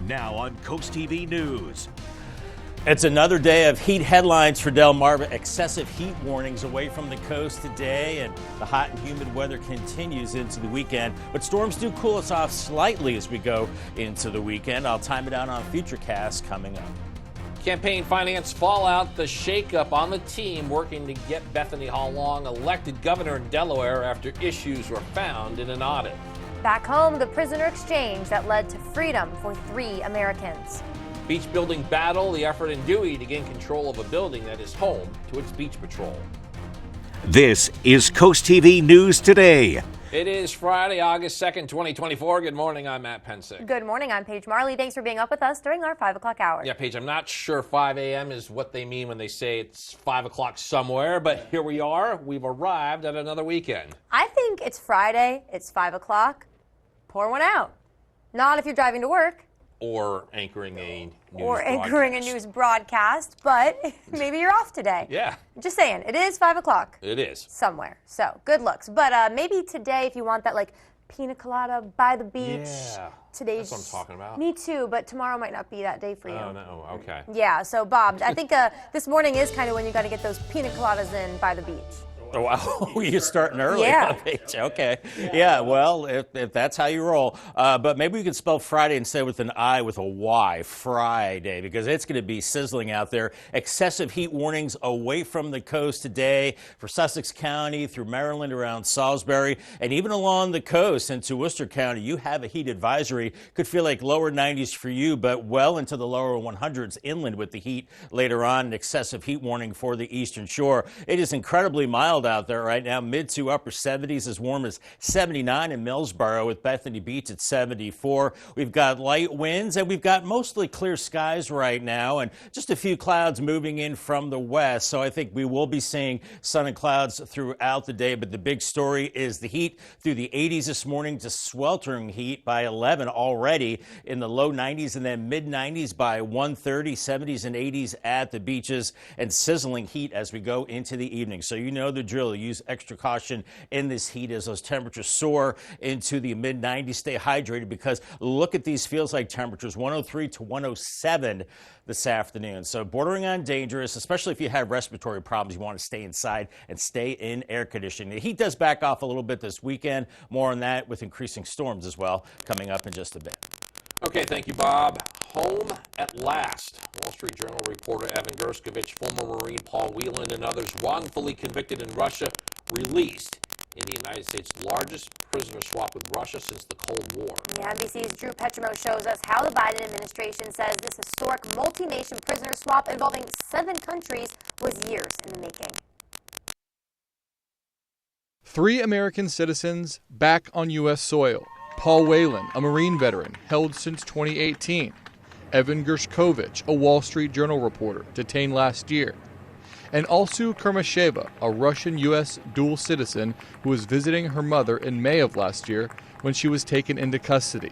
Now on CoastTV News. It's another day of heat headlines for Delmarva. Excessive heat warnings away from the coast today, and the hot and humid weather continues into the weekend. But storms do cool us off slightly as we go into the weekend. I'll time it out on Futurecast coming up. Campaign finance fallout, the shakeup on the team working to get Bethany Hall Long elected governor in Delaware after issues were found in an audit. Back home, the prisoner exchange that led to freedom for 3 Americans. Beach building battle, the effort in Dewey to gain control of a building that is home to its beach patrol. This is CoastTV News Today. It is Friday, August 2nd, 2024. Good morning, I'm Matt Pensick. Good morning, I'm Paige Marley. Thanks for being up with us during our 5 o'clock hour. Yeah, Paige, I'm not sure 5 a.m. is what they mean when they say it's 5 o'clock somewhere, but here we are. We've arrived at another weekend. I think it's Friday, it's 5 o'clock. Pour one out. Not if you're driving to work. Or anchoring a news broadcast, but maybe you're off today. Yeah. Just saying, it is 5 o'clock. It is. Somewhere. So, good looks. But maybe today, if you want that, like, pina colada by the beach. Yeah. Today's, that's what I'm talking about. Me too, but tomorrow might not be that day for you. Oh, no. Okay. Yeah, so, Bob, I think this morning is kind of when you got to get those pina coladas in by the beach. Wow, you're starting early. Yeah. Okay. Yeah, well, if that's how you roll. But maybe we could spell Friday instead with an I with a Y, Friday, because it's going to be sizzling out there. Excessive heat warnings away from the coast today for Sussex County through Maryland around Salisbury, and even along the coast into Worcester County. You have a heat advisory. Could feel like lower 90s for you, but well into the lower 100s inland with the heat later on. An excessive heat warning for the eastern shore. It is incredibly mild out there right now, mid to upper 70s, as warm as 79 in Millsboro, with Bethany Beach at 74. We've got light winds and we've got mostly clear skies right now, and just a few clouds moving in from the west. So I think we will be seeing sun and clouds throughout the day, but the big story is the heat through the 80s this morning to sweltering heat by 11 already in the low 90s, and then mid 90s by 1:30, 70s and 80s at the beaches, and sizzling heat as we go into the evening. So you know the drill. Use extra caution in this heat as those temperatures soar into the mid 90s. Stay hydrated, because look at these feels like temperatures, 103 to 107 this afternoon. So bordering on dangerous, especially if you have respiratory problems. You want to stay inside and stay in air conditioning. The heat does back off a little bit this weekend. More on that with increasing storms as well coming up in just a bit. Okay, thank you, Bob. Home at last. Wall Street Journal reporter Evan Gershkovich, former Marine Paul Whelan, and others wrongfully convicted in Russia, released in the United States' largest prisoner swap with Russia since the Cold War. Yeah, NBC's Drew Petrimo shows us how the Biden administration says this historic multi-nation prisoner swap involving 7 countries was years in the making. 3 American citizens back on U.S. soil. Paul Whelan, a Marine veteran, held since 2018. Evan Gershkovich, a Wall Street Journal reporter, detained last year. And Alsu Kurmasheva, a Russian-U.S. dual citizen who was visiting her mother in May of last year when she was taken into custody.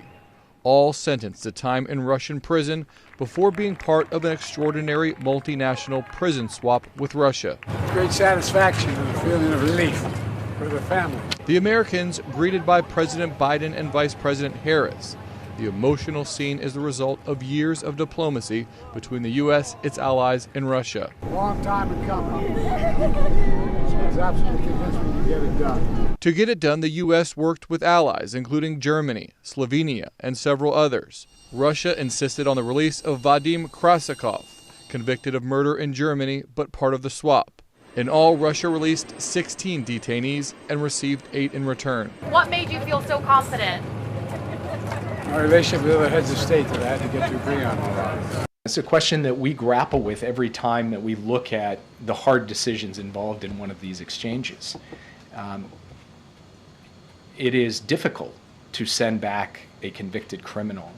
All sentenced to time in Russian prison before being part of an extraordinary multinational prison swap with Russia. Great satisfaction and a feeling of relief for the family. The Americans greeted by President Biden and Vice President Harris. The emotional scene is the result of years of diplomacy between the U.S., its allies, and Russia. Long time in coming. I was absolutely convinced we could get it done. To get it done, the U.S. worked with allies, including Germany, Slovenia, and several others. Russia insisted on the release of Vadim Krasakov, convicted of murder in Germany but part of the swap. In all, Russia released 16 detainees and received 8 in return. What made you feel so confident? Our relationship with other heads of state that I had to get to agree on all that. It's a question that we grapple with every time that we look at the hard decisions involved in one of these exchanges. It is difficult to send back a convicted criminal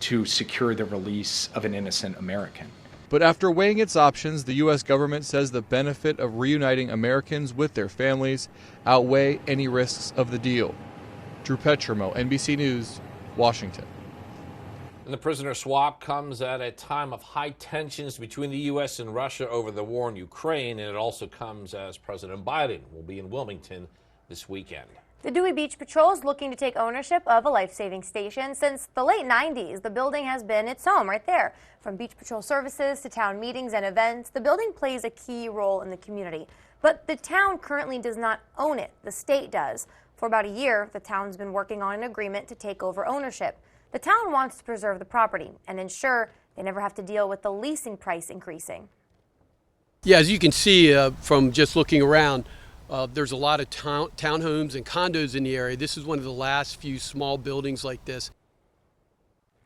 to secure the release of an innocent American. But after weighing its options, the U.S. government says the benefit of reuniting Americans with their families outweigh any risks of the deal. Drew Petrimo, NBC News, Washington. And the prisoner swap comes at a time of high tensions between the U.S. and Russia over the war in Ukraine, and it also comes as President Biden will be in Wilmington this weekend. The Dewey Beach Patrol is looking to take ownership of a life-saving station. Since the late 90s, the building has been its home right there. From Beach Patrol services to town meetings and events, the building plays a key role in the community. But the town currently does not own it. The state does. For about a year, the town's been working on an agreement to take over ownership. The town wants to preserve the property and ensure they never have to deal with the leasing price increasing. Yeah, as you can see from just looking around, there's a lot of townhomes and condos in the area. This is one of the last few small buildings like this.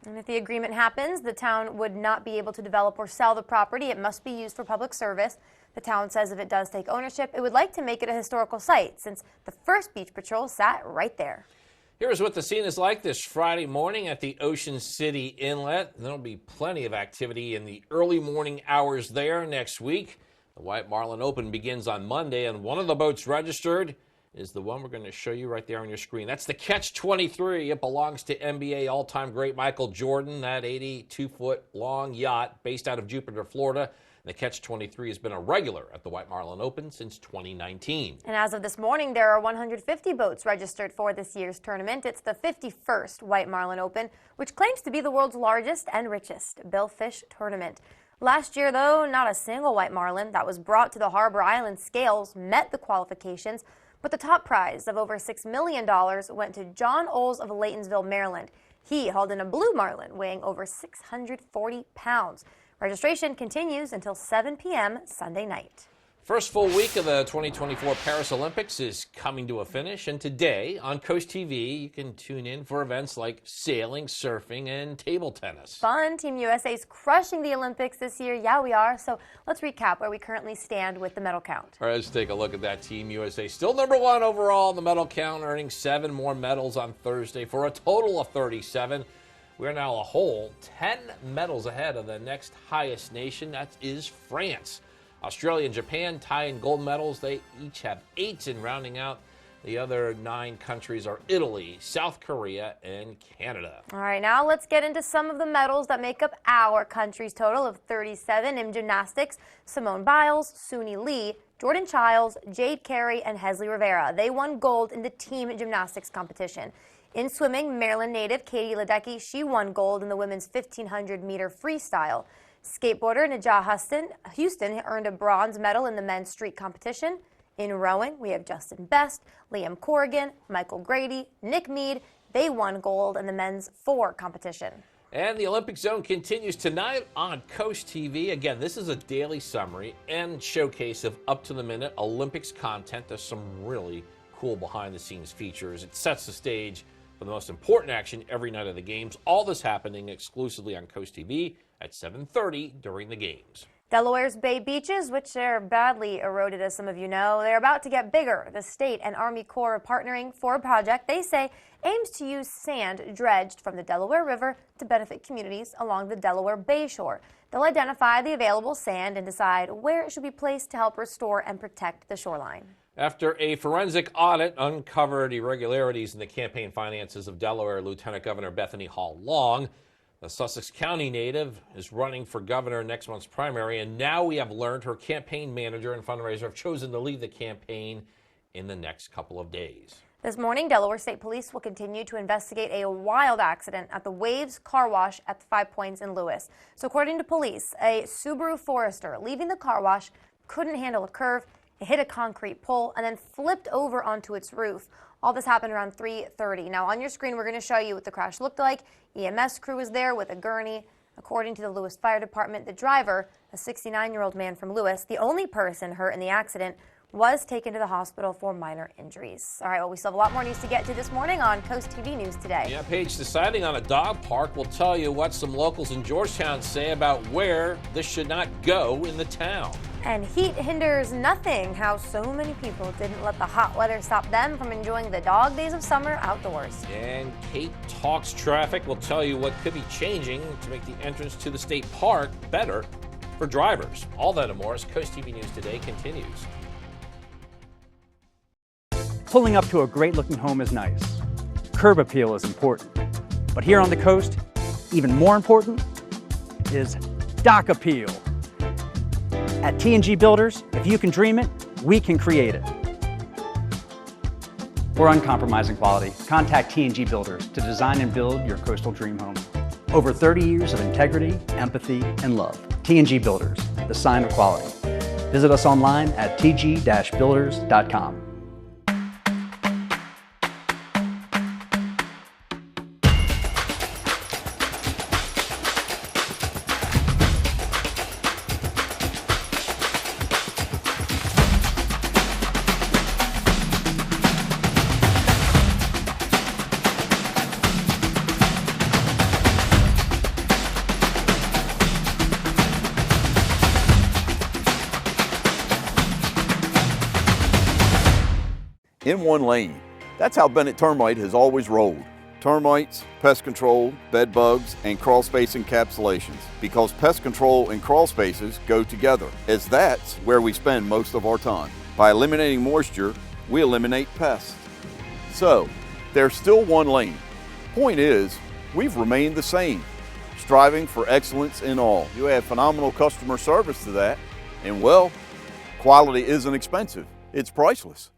And if the agreement happens, the town would not be able to develop or sell the property. It must be used for public service. The town says if it does take ownership, it would like to make it a historical site since the first beach patrol sat right there. Here's what the scene is like this Friday morning at the Ocean City Inlet. There'll be plenty of activity in the early morning hours there next week. The White Marlin Open begins on Monday, and one of the boats registered is the one we're going to show you right there on your screen. That's the Catch 23. It belongs to NBA all-time great Michael Jordan, that 82-foot-long yacht based out of Jupiter, Florida. The Catch 23 has been a regular at the White Marlin Open since 2019. And as of this morning, there are 150 boats registered for this year's tournament. It's the 51st White Marlin Open, which claims to be the world's largest and richest billfish tournament. Last year, though, not a single white marlin that was brought to the Harbor Island scales met the qualifications, but the top prize of over $6 million went to John Oles of Laytonsville, Maryland. He hauled in a blue marlin weighing over 640 pounds. Registration continues until 7 p.m. Sunday night. First full week of the 2024 Paris Olympics is coming to a finish, and today on Coast TV, you can tune in for events like sailing, surfing, and table tennis. Fun. Team USA is crushing the Olympics this year. Yeah, we are. So let's recap where we currently stand with the medal count. All right, let's take a look at that. Team USA still number one overall in the medal count, earning 7 more medals on Thursday for a total of 37. We're now a whole 10 medals ahead of the next highest nation. That is France. Australia and Japan tie in gold medals. They each have 8, and rounding out the other 9 countries are Italy, South Korea, and Canada. All right, now let's get into some of the medals that make up our country's total of 37 in gymnastics. Simone Biles, Suni Lee, Jordan Childs, Jade Carey, and Hesley Rivera. They won gold in the team gymnastics competition. In swimming, Maryland native Katie Ledecky, she won gold in the women's 1,500-meter freestyle. Skateboarder Najah Houston earned a bronze medal in the men's street competition. In rowing, we have Justin Best, Liam Corrigan, Michael Grady, Nick Mead. They won gold in the men's 4 competition. And the Olympic Zone continues tonight on Coast TV. Again, this is a daily summary and showcase of up-to-the-minute Olympics content. There's some really cool behind-the-scenes features. It sets the stage for the most important action every night of the games. All this happening exclusively on Coast TV at 7:30 during the games. Delaware's Bay beaches, which are badly eroded, as some of you know, they're about to get bigger. The state and Army Corps are partnering for a project they say aims to use sand dredged from the Delaware River to benefit communities along the Delaware Bay shore. They'll identify the available sand and decide where it should be placed to help restore and protect the shoreline. After a forensic audit uncovered irregularities in the campaign finances of Delaware Lieutenant Governor Bethany Hall Long, the Sussex County native is running for governor in next month's primary, and now we have learned her campaign manager and fundraiser have chosen to leave the campaign in the next couple of days. This morning, Delaware State Police will continue to investigate a wild accident at the Waves Car Wash at the 5 Points in Lewis. So according to police, a Subaru Forester leaving the car wash couldn't handle a curve. It hit a concrete pole and then flipped over onto its roof. All this happened around 3:30. Now on your screen, we're going to show you what the crash looked like. EMS crew was there with a gurney. According to the Lewis Fire Department, the driver, a 69-year-old man from Lewis, the only person hurt in the accident, was taken to the hospital for minor injuries. All right, well, we still have a lot more news to get to this morning on Coast TV News Today. Yeah, Paige, deciding on a dog park will tell you what some locals in Georgetown say about where this should not go in the town. And heat hinders nothing. How so many people didn't let the hot weather stop them from enjoying the dog days of summer outdoors. And Kate Talks Traffic will tell you what could be changing to make the entrance to the state park better for drivers. All that and more as Coast TV News Today continues. Pulling up to a great-looking home is nice. Curb appeal is important. But here on the coast, even more important is dock appeal. At T&G Builders, if you can dream it, we can create it. or uncompromising quality, contact T&G Builders to design and build your coastal dream home. Over 30 years of integrity, empathy, and love. T&G Builders, the sign of quality. Visit us online at tg-builders.com. In one lane. That's how Bennett Termite has always rolled. Termites, pest control, bed bugs, and crawl space encapsulations. Because pest control and crawl spaces go together, as that's where we spend most of our time. By eliminating moisture, we eliminate pests. So, there's still one lane. Point is, we've remained the same, striving for excellence in all. You add phenomenal customer service to that, and well, quality isn't expensive, it's priceless.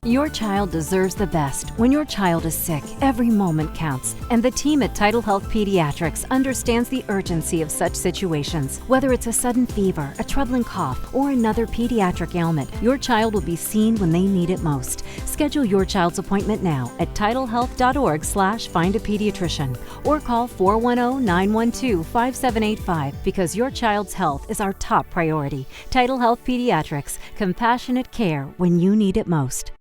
Your child deserves the best. When your child is sick, every moment counts. And the team at Tidal Health Pediatrics understands the urgency of such situations. Whether it's a sudden fever, a troubling cough, or another pediatric ailment, your child will be seen when they need it most. Schedule your child's appointment now at tidalhealth.org/findapediatrician or call 410-912-5785 because your child's health is our top priority. Tidal Health Pediatrics, compassionate care when you need it most.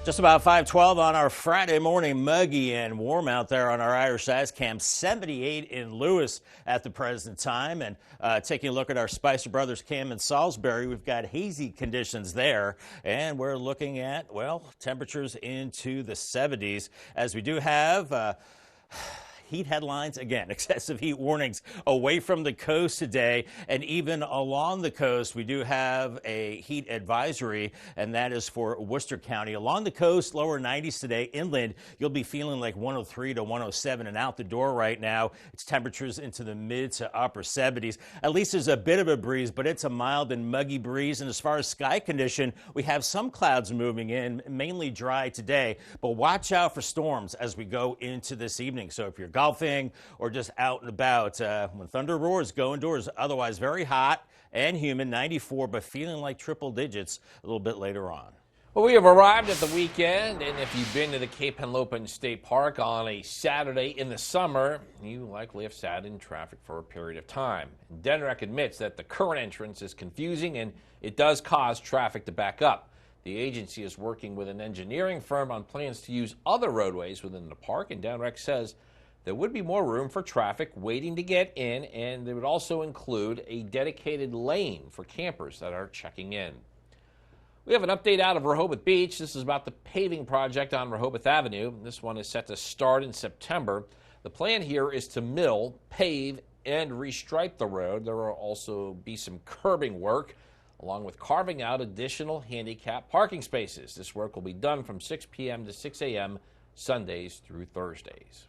Just about 5:12 on our Friday morning, muggy and warm out there on our Irish Ice Cam. 78 in Lewis at the present time. And taking a look at our Spicer Brothers Cam in Salisbury, we've got hazy conditions there. And we're looking at, well, temperatures into the 70s as we do have heat headlines, again, excessive heat warnings away from the coast today. And even along the coast, we do have a heat advisory, and that is for Worcester County. Along the coast, lower 90s today. Inland, you'll be feeling like 103 to 107. And out the door right now, it's temperatures into the mid to upper 70s. At least there's a bit of a breeze, but it's a mild and muggy breeze. And as far as sky condition, we have some clouds moving in, mainly dry today. But watch out for storms as we go into this evening. So if you're golfing or just out and about, when thunder roars, go indoors. Otherwise, very hot and humid, 94, but feeling like triple digits a little bit later on. Well, we have arrived at the weekend, and if you've been to the Cape Henlopen State Park on a Saturday in the summer, you likely have sat in traffic for a period of time. DENREC admits that the current entrance is confusing and it does cause traffic to back up. The agency is working with an engineering firm on plans to use other roadways within the park, and DENREC says there would be more room for traffic waiting to get in, and they would also include a dedicated lane for campers that are checking in. We have an update out of Rehoboth Beach. This is about the paving project on Rehoboth Avenue. This one is set to start in September. The plan here is to mill, pave, and restripe the road. There will also be some curbing work, along with carving out additional handicap parking spaces. This work will be done from 6 p.m. to 6 a.m. Sundays through Thursdays.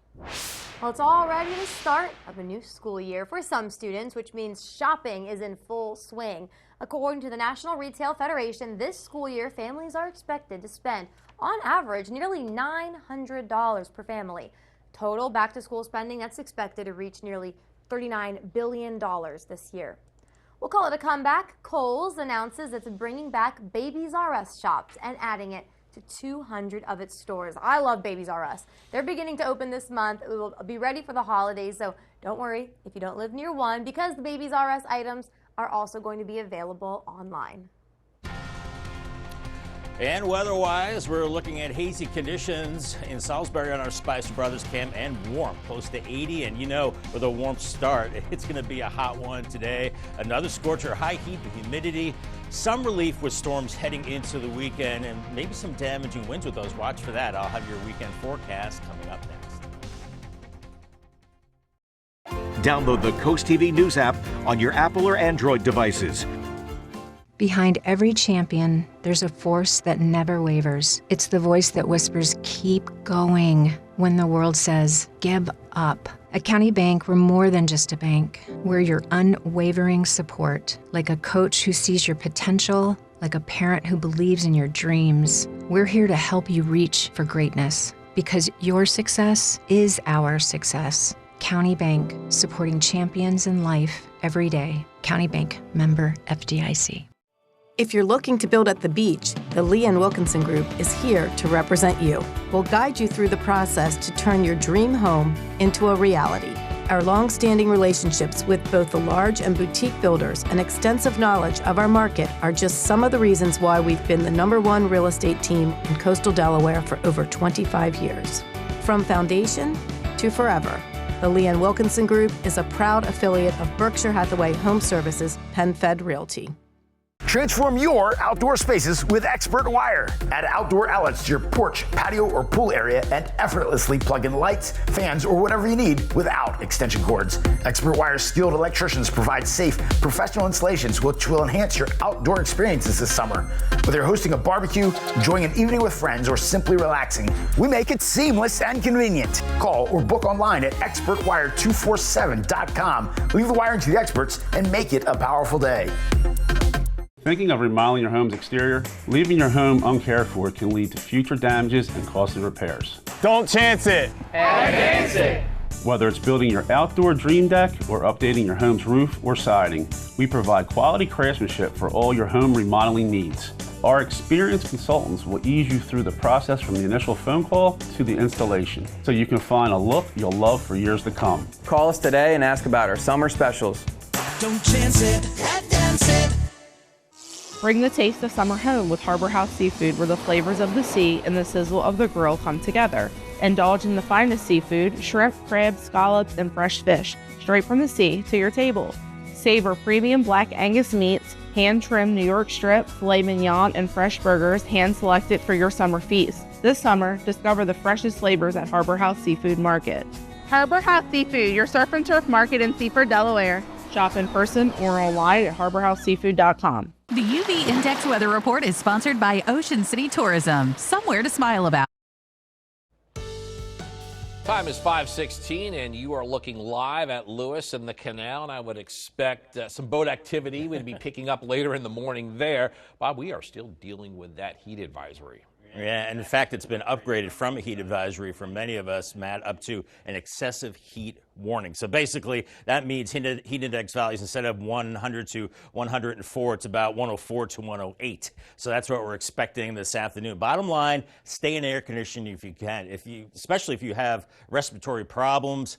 Well, it's already the start of a new school year for some students, which means shopping is in full swing. According to the National Retail Federation, this school year, families are expected to spend, on average, nearly $900 per family. Total back-to-school spending that's expected to reach nearly $39 billion this year. We'll call it a comeback. Kohl's announces it's bringing back Babies R Us shops and adding it to 200 of its stores. I love Babies R Us. They're beginning to open this month. It will be ready for the holidays, so don't worry if you don't live near one, because the Babies R Us items are also going to be available online. And weather-wise, we're looking at hazy conditions in Salisbury on our Spicer Brothers Cam, and warm, close to 80. And you know, with a warm start, it's going to be a hot one today. Another scorcher, high heat, the humidity, some relief with storms heading into the weekend, and maybe some damaging winds with those. Watch for that. I'll have your weekend forecast coming up next. Download the CoastTV News app on your Apple or Android devices. Behind every champion, there's a force that never wavers. It's the voice that whispers, keep going, when the world says, give up. At County Bank, we're more than just a bank. We're your unwavering support, like a coach who sees your potential like a parent who believes in your dreams. We're here to help you reach for greatness, because your success is our success. County Bank, supporting champions in life every day. County Bank, member FDIC. If you're looking to build at the beach, the Lee & Wilkinson Group is here to represent you. We'll guide you through the process to turn your dream home into a reality. Our long-standing relationships with both the large and boutique builders and extensive knowledge of our market are just some of the reasons why we've been the #1 real estate team in coastal Delaware for over 25 years. From foundation to forever, the Lee & Wilkinson Group is a proud affiliate of Berkshire Hathaway Home Services, PenFed Realty. Transform your outdoor spaces with Expert Wire. Add outdoor outlets to your porch, patio, or pool area and effortlessly plug in lights, fans, or whatever you need without extension cords. Expert Wire's skilled electricians provide safe, professional installations which will enhance your outdoor experiences this summer. Whether you're hosting a barbecue, enjoying an evening with friends, or simply relaxing, we make it seamless and convenient. Call or book online at expertwire247.com. Leave the wiring to the experts and make it a powerful day. Thinking of remodeling your home's exterior? Leaving your home uncared for can lead to future damages and costly repairs. Don't chance it. Advance it. Whether it's building your outdoor dream deck or updating your home's roof or siding, we provide quality craftsmanship for all your home remodeling needs. Our experienced consultants will ease you through the process from the initial phone call to the installation, so you can find a look you'll love for years to come. Call us today and ask about our summer specials. Don't chance it. Advance it. Bring the taste of summer home with Harbor House Seafood, where the flavors of the sea and the sizzle of the grill come together. Indulge in the finest seafood, shrimp, crabs, scallops, and fresh fish, straight from the sea to your table. Savor premium black Angus meats, hand-trimmed New York strip, filet mignon, and fresh burgers, hand-selected for your summer feast. This summer, discover the freshest flavors at Harbor House Seafood Market. Harbor House Seafood, your surf and turf market in Seaford, Delaware. Shop in person or online at harborhouseseafood.com. The UV Index Weather Report is sponsored by Ocean City Tourism. Somewhere to smile about. Time is 5:16, and you are looking live at Lewis and the canal, and I would expect some boat activity would be picking up later in the morning there. Bob, we are still dealing with that heat advisory. Yeah, and in fact, it's been upgraded from a heat advisory for many of us, Matt, up to an excessive heat warning. So basically, that means heat index values, instead of 100 to 104, it's about 104 to 108. So that's what we're expecting this afternoon. Bottom line, stay in air conditioning if you can. Especially if you have respiratory problems,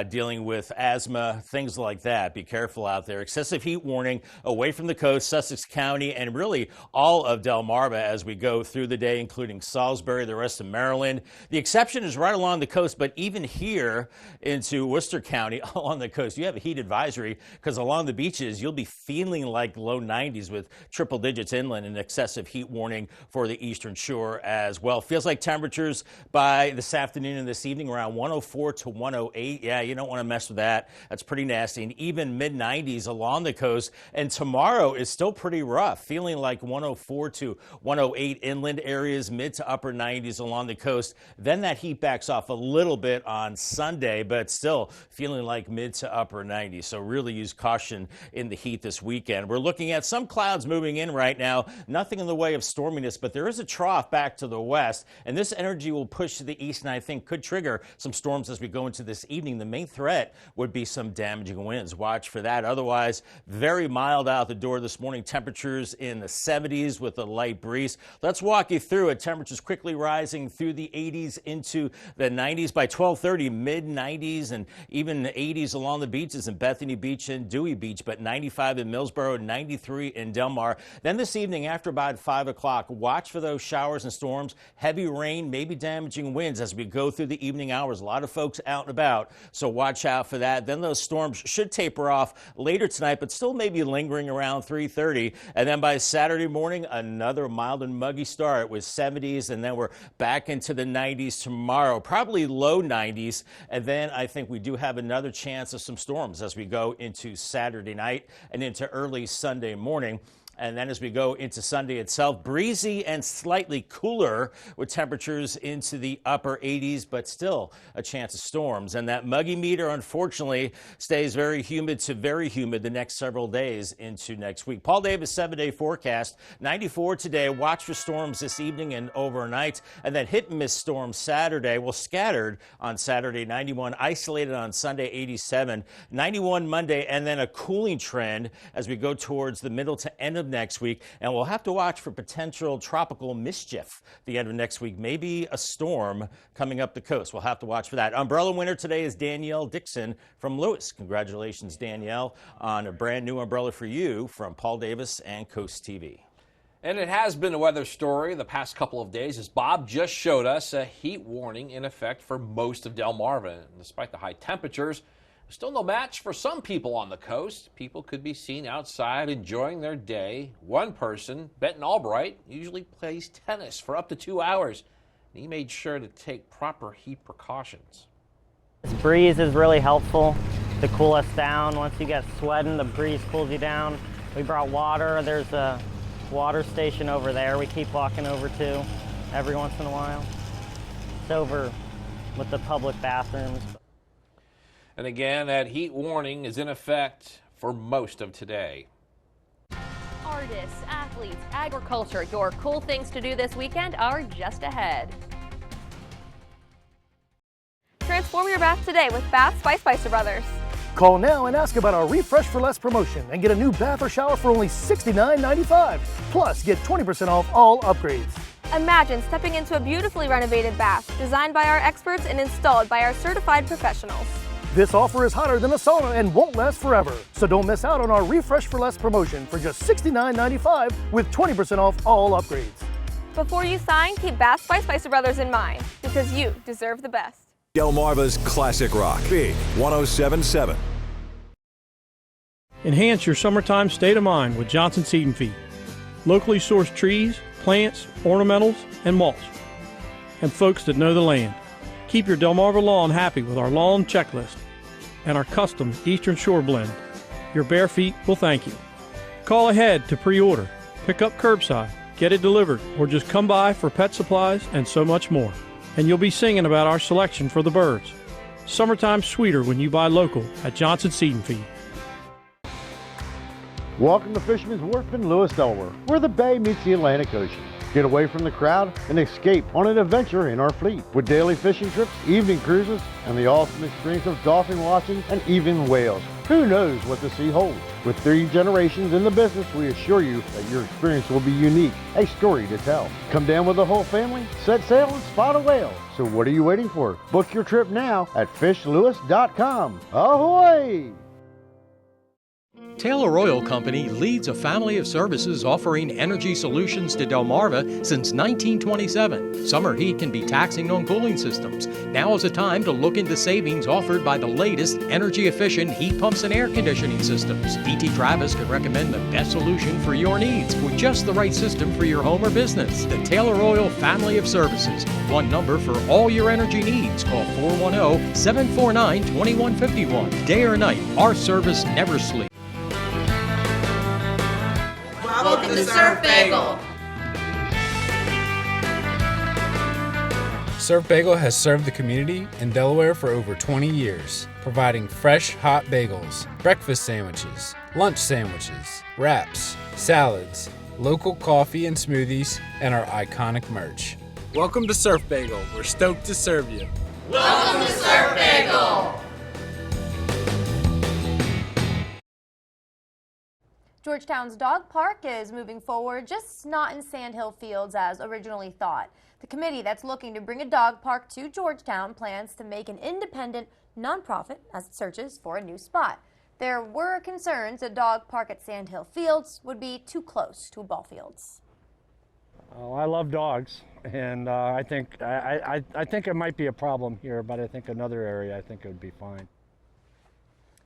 dealing with asthma, things like that. Be careful out there. Excessive heat warning away from the coast, Sussex County, and really all of Delmarva as we go through the day, including Salisbury, the rest of Maryland. The exception is right along the coast, but even here into Worcester County along the coast, you have a heat advisory because along the beaches, you'll be feeling like low 90s with triple digits inland and excessive heat warning for the eastern shore as well. Feels like temperatures by this afternoon and this evening around 104 to 108. Yeah, you don't want to mess with that. That's pretty nasty. And even mid-90s along the coast. And tomorrow is still pretty rough, feeling like 104 to 108 inland areas, mid to upper 90s along the coast. Then that heat backs off a little bit on Sunday, but still feeling like mid to upper 90s. So really use caution in the heat this weekend. We're looking at some clouds moving in right now. Nothing in the way of storminess, but there is a trough back to the west. And this energy will push to the east and I think could trigger some storms as we go into this evening. The main threat would be some damaging winds. Watch for that. Otherwise, very mild out the door this morning. Temperatures in the 70s with a light breeze. Let's walk you through it. Temperatures quickly rising through the 80s into the 90s. By 12:30, mid-90s and even the 80s along the beaches in Bethany Beach and Dewey Beach, but 95 in Millsboro, 93 in Delmar. Then this evening after about 5 o'clock, watch for those showers and storms, heavy rain, maybe damaging winds as we go through the evening hours. A lot of folks out and about, so watch out for that. Then those storms should taper off later tonight, but still maybe lingering around 3:30. And then by Saturday morning, another mild and muggy start with 70s, and then we're back into the 90s tomorrow, probably low 90s. And then I think we do have another chance of some storms as we go into Saturday night and into early Sunday morning. And then as we go into Sunday itself, breezy and slightly cooler with temperatures into the upper 80s, but still a chance of storms. And that muggy meter, unfortunately, stays very humid to very humid the next several days into next week. Paul Davis 7-day forecast, 94 today. Watch for storms this evening and overnight. And then hit and miss storms Saturday. Well, scattered on Saturday, 91. Isolated on Sunday, 87. 91 Monday, and then a cooling trend as we go towards the middle to end of next week, and we'll have to watch for potential tropical mischief the end of next week. Maybe a storm coming up the coast. We'll have to watch for that. Umbrella winner today is Danielle Dixon from Lewis. Congratulations, Danielle, on a brand new umbrella for you from Paul Davis and Coast TV. And it has been a weather story the past couple of days, as Bob just showed us, a heat warning in effect for most of Delmarva. And despite the high temperatures, still no match for some people on the coast. People could be seen outside enjoying their day. One person, Benton Albright, usually plays tennis for up to 2 hours. And he made sure to take proper heat precautions. This breeze is really helpful to cool us down. Once you get sweating, the breeze cools you down. We brought water. There's a water station over there we keep walking over to every once in a while. It's over with the public bathrooms. And again, that heat warning is in effect for most of today. Artists, athletes, agriculture, your cool things to do this weekend are just ahead. Transform your bath today with Baths by Spicer Brothers. Call now and ask about our Refresh for Less promotion and get a new bath or shower for only $69.95. Plus, get 20% off all upgrades. Imagine stepping into a beautifully renovated bath designed by our experts and installed by our certified professionals. This offer is hotter than a sauna and won't last forever. So don't miss out on our Refresh for Less promotion for just $69.95 with 20% off all upgrades. Before you sign, keep Baths by Spicer Brothers in mind, because you deserve the best. Delmarva's Classic Rock, Big 107.7. Enhance your summertime state of mind with Johnson Seed and Feed. Locally sourced trees, plants, ornamentals, and mulch. And folks that know the land. Keep your Delmarva lawn happy with our lawn checklist and our custom Eastern Shore blend. Your bare feet will thank you. Call ahead to pre-order, pick up curbside, get it delivered, or just come by for pet supplies and so much more. And you'll be singing about our selection for the birds. Summertime's sweeter when you buy local at Johnson Seed and Feed. Welcome to Fisherman's Wharf in Lewis, Delaware, where the bay meets the Atlantic Ocean. Get away from the crowd and escape on an adventure in our fleet with daily fishing trips, evening cruises, and the awesome experience of dolphin watching and even whales. Who knows what the sea holds? With 3 generations in the business, we assure you that your experience will be unique, a story to tell. Come down with the whole family, set sail and spot a whale. So what are you waiting for? Book your trip now at fishlewis.com. Ahoy! Taylor Oil Company leads a family of services offering energy solutions to Delmarva since 1927. Summer heat can be taxing on cooling systems. Now is the time to look into savings offered by the latest energy-efficient heat pumps and air conditioning systems. D.T. Travis can recommend the best solution for your needs with just the right system for your home or business. The Taylor Oil family of services. One number for all your energy needs. Call 410-749-2151. Day or night, our service never sleeps. Welcome to Surf Bagel. Surf Bagel has served the community in Delaware for over 20 years, providing fresh, hot bagels, breakfast sandwiches, lunch sandwiches, wraps, salads, local coffee and smoothies, and our iconic merch. Welcome to Surf Bagel. We're stoked to serve you. Welcome to Surf Bagel. Georgetown's dog park is moving forward, just not in Sandhill Fields as originally thought. The committee that's looking to bring a dog park to Georgetown plans to make an independent nonprofit as it searches for a new spot. There were concerns a dog park at Sandhill Fields would be too close to ball fields. Oh, I love dogs, and I think it might be a problem here, but I think another area I think it would be fine.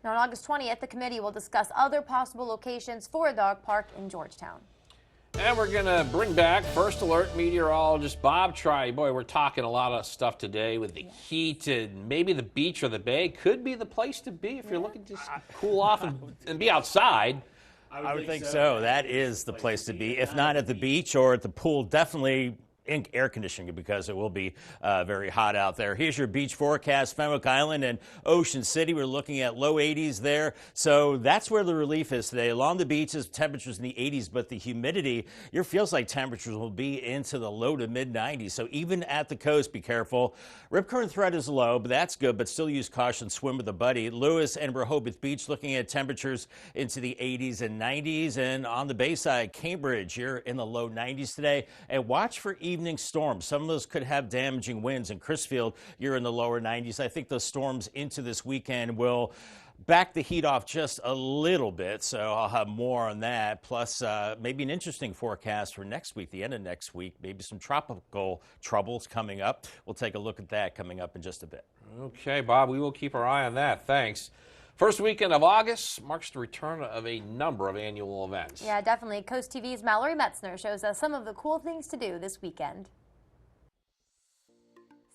Now, on August 20th, the committee will discuss other possible locations for a dog park in Georgetown. And we're going to bring back First Alert meteorologist Bob Tri. Boy, we're talking a lot of stuff today with the heat, and maybe the beach or the bay could be the place to be if you're looking to just cool off and be outside. I would think so. That is the place to be. If not at the beach or at the pool, definitely in air conditioning because it will be very hot out there. Here's your beach forecast. Fenwick Island and Ocean City, we're looking at low 80s there. So that's where the relief is today. Along the beaches, temperatures in the 80s, but the humidity, your feels like temperatures will be into the low to mid 90s. So even at the coast, be careful. Rip current threat is low, but that's good, but still use caution. Swim with a buddy. Lewis and Rehoboth Beach looking at temperatures into the 80s and 90s. And on the Bayside, Cambridge, you're in the low 90s today. And watch for evening storms. Some of those could have damaging winds. In Crisfield, you're in the lower 90s. I think those storms into this weekend will back the heat off just a little bit, so I'll have more on that. Plus, maybe an interesting forecast for next week, the end of next week. Maybe some tropical troubles coming up. We'll take a look at that coming up in just a bit. Okay, Bob, we will keep our eye on that. Thanks. First weekend of August marks the return of a number of annual events. Yeah, definitely. Coast TV's Mallory Metzner shows us some of the cool things to do this weekend.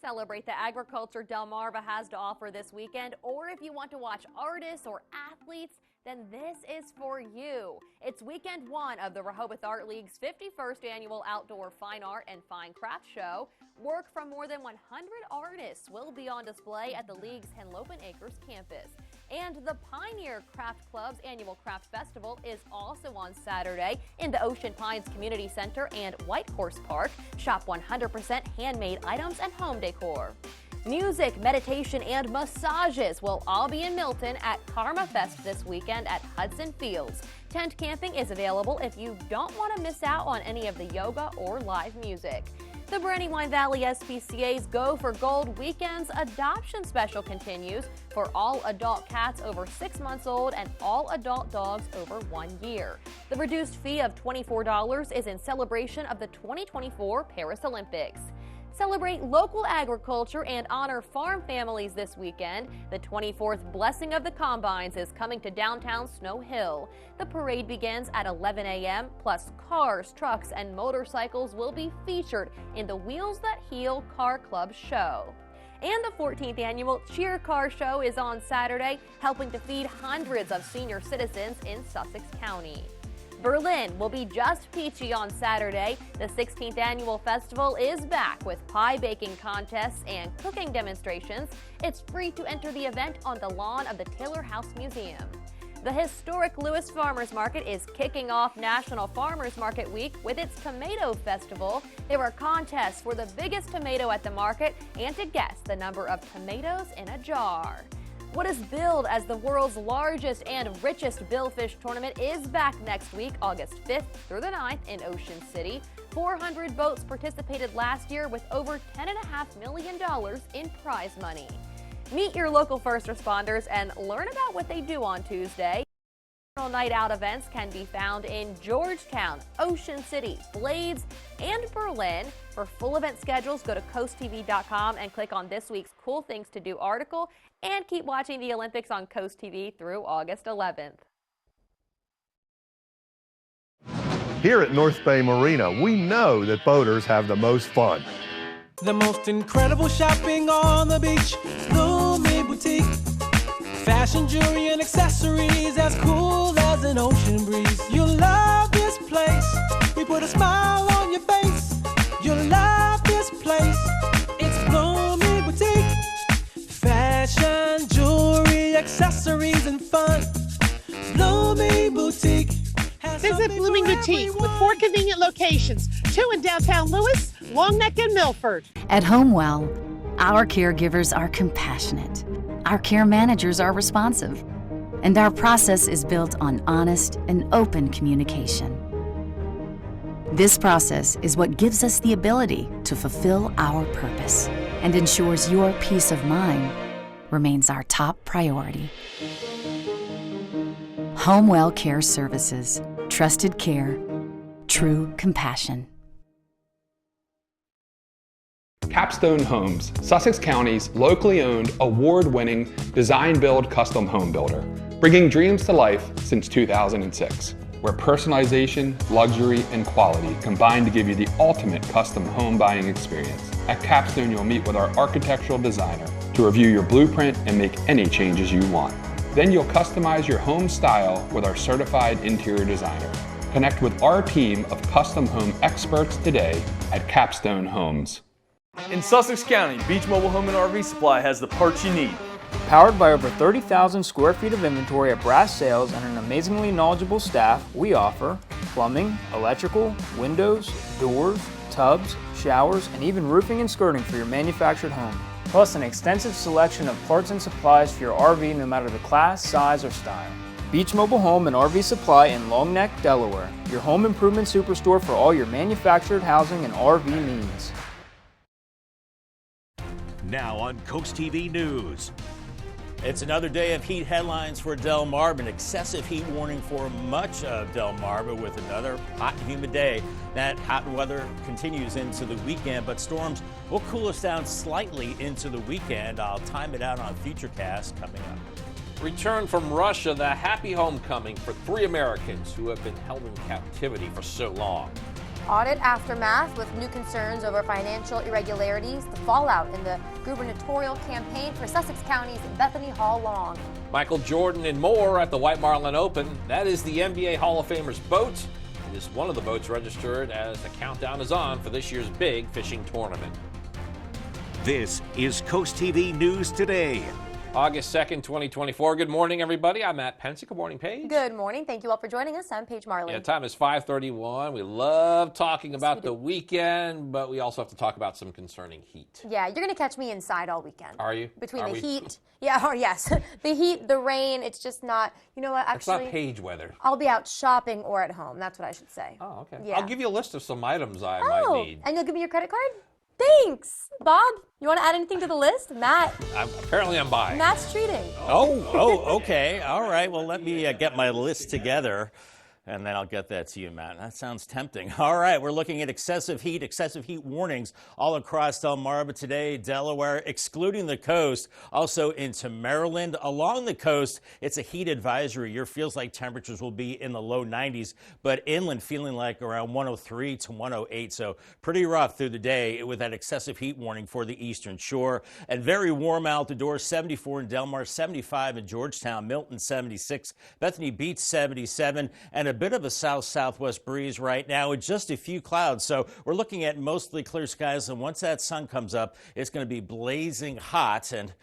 Celebrate the agriculture Delmarva has to offer this weekend, or if you want to watch artists or athletes, then this is for you. It's weekend one of the Rehoboth Art League's 51st annual Outdoor Fine Art and Fine Craft Show. Work from more than 100 artists will be on display at the League's Henlopen Acres campus. And the Pioneer Craft Club's annual craft festival is also on Saturday in the Ocean Pines Community Center and White Horse Park. Shop 100% handmade items and home decor. Music, meditation, and massages will all be in Milton at Karma Fest this weekend at Hudson Fields. Tent camping is available if you don't want to miss out on any of the yoga or live music. The Brandywine Valley SPCA's Go for Gold Weekends Adoption Special continues for all adult cats over 6 months old and all adult dogs over 1 year. The reduced fee of $24 is in celebration of the 2024 Paris Olympics. Celebrate local agriculture and honor farm families this weekend. The 24th Blessing of the Combines is coming to downtown Snow Hill. The parade begins at 11 a.m., plus cars, trucks, and motorcycles will be featured in the Wheels That Heal Car Club show. And the 14th annual Cheer Car Show is on Saturday, helping to feed hundreds of senior citizens in Sussex County. Berlin will be just peachy on Saturday. The 16th annual festival is back with pie baking contests and cooking demonstrations. It's free to enter the event on the lawn of the Taylor House Museum. The historic Lewis Farmers Market is kicking off National Farmers Market Week with its Tomato Festival. There are contests for the biggest tomato at the market and to guess the number of tomatoes in a jar. What is billed as the world's largest and richest billfish tournament is back next week, August 5th through the 9th in Ocean City. 400 boats participated last year with over $10.5 million in prize money. Meet your local first responders and learn about what they do on Tuesday. Night out events can be found in Georgetown, Ocean City, Blades, and Berlin. For full event schedules, go to CoastTV.com and click on this week's Cool Things to Do article, and keep watching the Olympics on Coast TV through August 11th. Here at North Bay Marina, we know that boaters have the most fun. The most incredible shopping on the beach, Blooming Boutique. Fashion, jewelry, and accessories as cool as an ocean breeze. You'll love this place. We put a smile on your face. You'll love this place. It's Blooming Boutique. Fashion, jewelry, accessories, and fun. Blooming Boutique. Visit Blooming Boutique with 4 convenient locations, 2 in downtown Lewis, Long Neck, and Milford. At Homewell, our caregivers are compassionate. Our care managers are responsive. And our process is built on honest and open communication. This process is what gives us the ability to fulfill our purpose and ensures your peace of mind remains our top priority. Homewell Care Services. Trusted care. True compassion. Capstone Homes, Sussex County's locally owned, award-winning design-build custom home builder, bringing dreams to life since 2006, where personalization, luxury, and quality combine to give you the ultimate custom home buying experience. At Capstone, you'll meet with our architectural designer to review your blueprint and make any changes you want. Then you'll customize your home style with our certified interior designer. Connect with our team of custom home experts today at Capstone Homes. In Sussex County, Beach Mobile Home and RV Supply has the parts you need. Powered by over 30,000 square feet of inventory at brass sales and an amazingly knowledgeable staff, we offer plumbing, electrical, windows, doors, tubs, showers, and even roofing and skirting for your manufactured home. Plus an extensive selection of parts and supplies for your RV no matter the class, size, or style. Beach Mobile Home and RV Supply in Long Neck, Delaware. Your home improvement superstore for all your manufactured housing and RV needs. Now on CoastTV News. It's another day of heat headlines for Delmarva. An excessive heat warning for much of Delmarva with another hot and humid day. That hot weather continues into the weekend, but storms will cool us down slightly into the weekend. I'll time it out on Futurecast coming up. Return from Russia, the happy homecoming for 3 Americans who have been held in captivity for so long. Audit aftermath with new concerns over financial irregularities, the fallout in the gubernatorial campaign for Sussex County's Bethany Hall Long. Michael Jordan and more at the White Marlin Open. That is the NBA Hall of Famers boat. It is one of the boats registered as the countdown is on for this year's big fishing tournament. This is CoastTV News Today. August 2nd, 2024. Good morning, everybody. I'm Matt Pensy. Good morning, Paige. Good morning. Thank you all for joining us. I'm Paige Marlin. Yeah, time is 5:31. We love talking about the weekend, but we also have to talk about some concerning heat. Yeah, you're going to catch me inside all weekend. Are you? Between the heat. Yeah, or yes. The heat, the rain, it's just not, you know what, actually. It's not Paige weather. I'll be out shopping or at home. That's what I should say. Oh, okay. Yeah. I'll give you a list of some items I might need. And you'll give me your credit card? Thanks. Bob, you want to add anything to the list? Matt? Apparently I'm buying. Matt's treating. Okay. All right. Well, let me get my list together, and then I'll get that to you, Matt. That sounds tempting. All right. We're looking at excessive heat warnings all across Delmarva today, Delaware, excluding the coast, also into Maryland. Along the coast, it's a heat advisory. Your feels like temperatures will be in the low 90s, but inland feeling like around 103 to 108. So pretty rough through the day with that excessive heat warning for the eastern shore. And very warm out the door, 74 in Delmar, 75 in Georgetown, Milton 76, Bethany Beach 77, and a bit of a south-southwest breeze right now with just a few clouds. So we're looking at mostly clear skies, and once that sun comes up, it's going to be blazing hot. And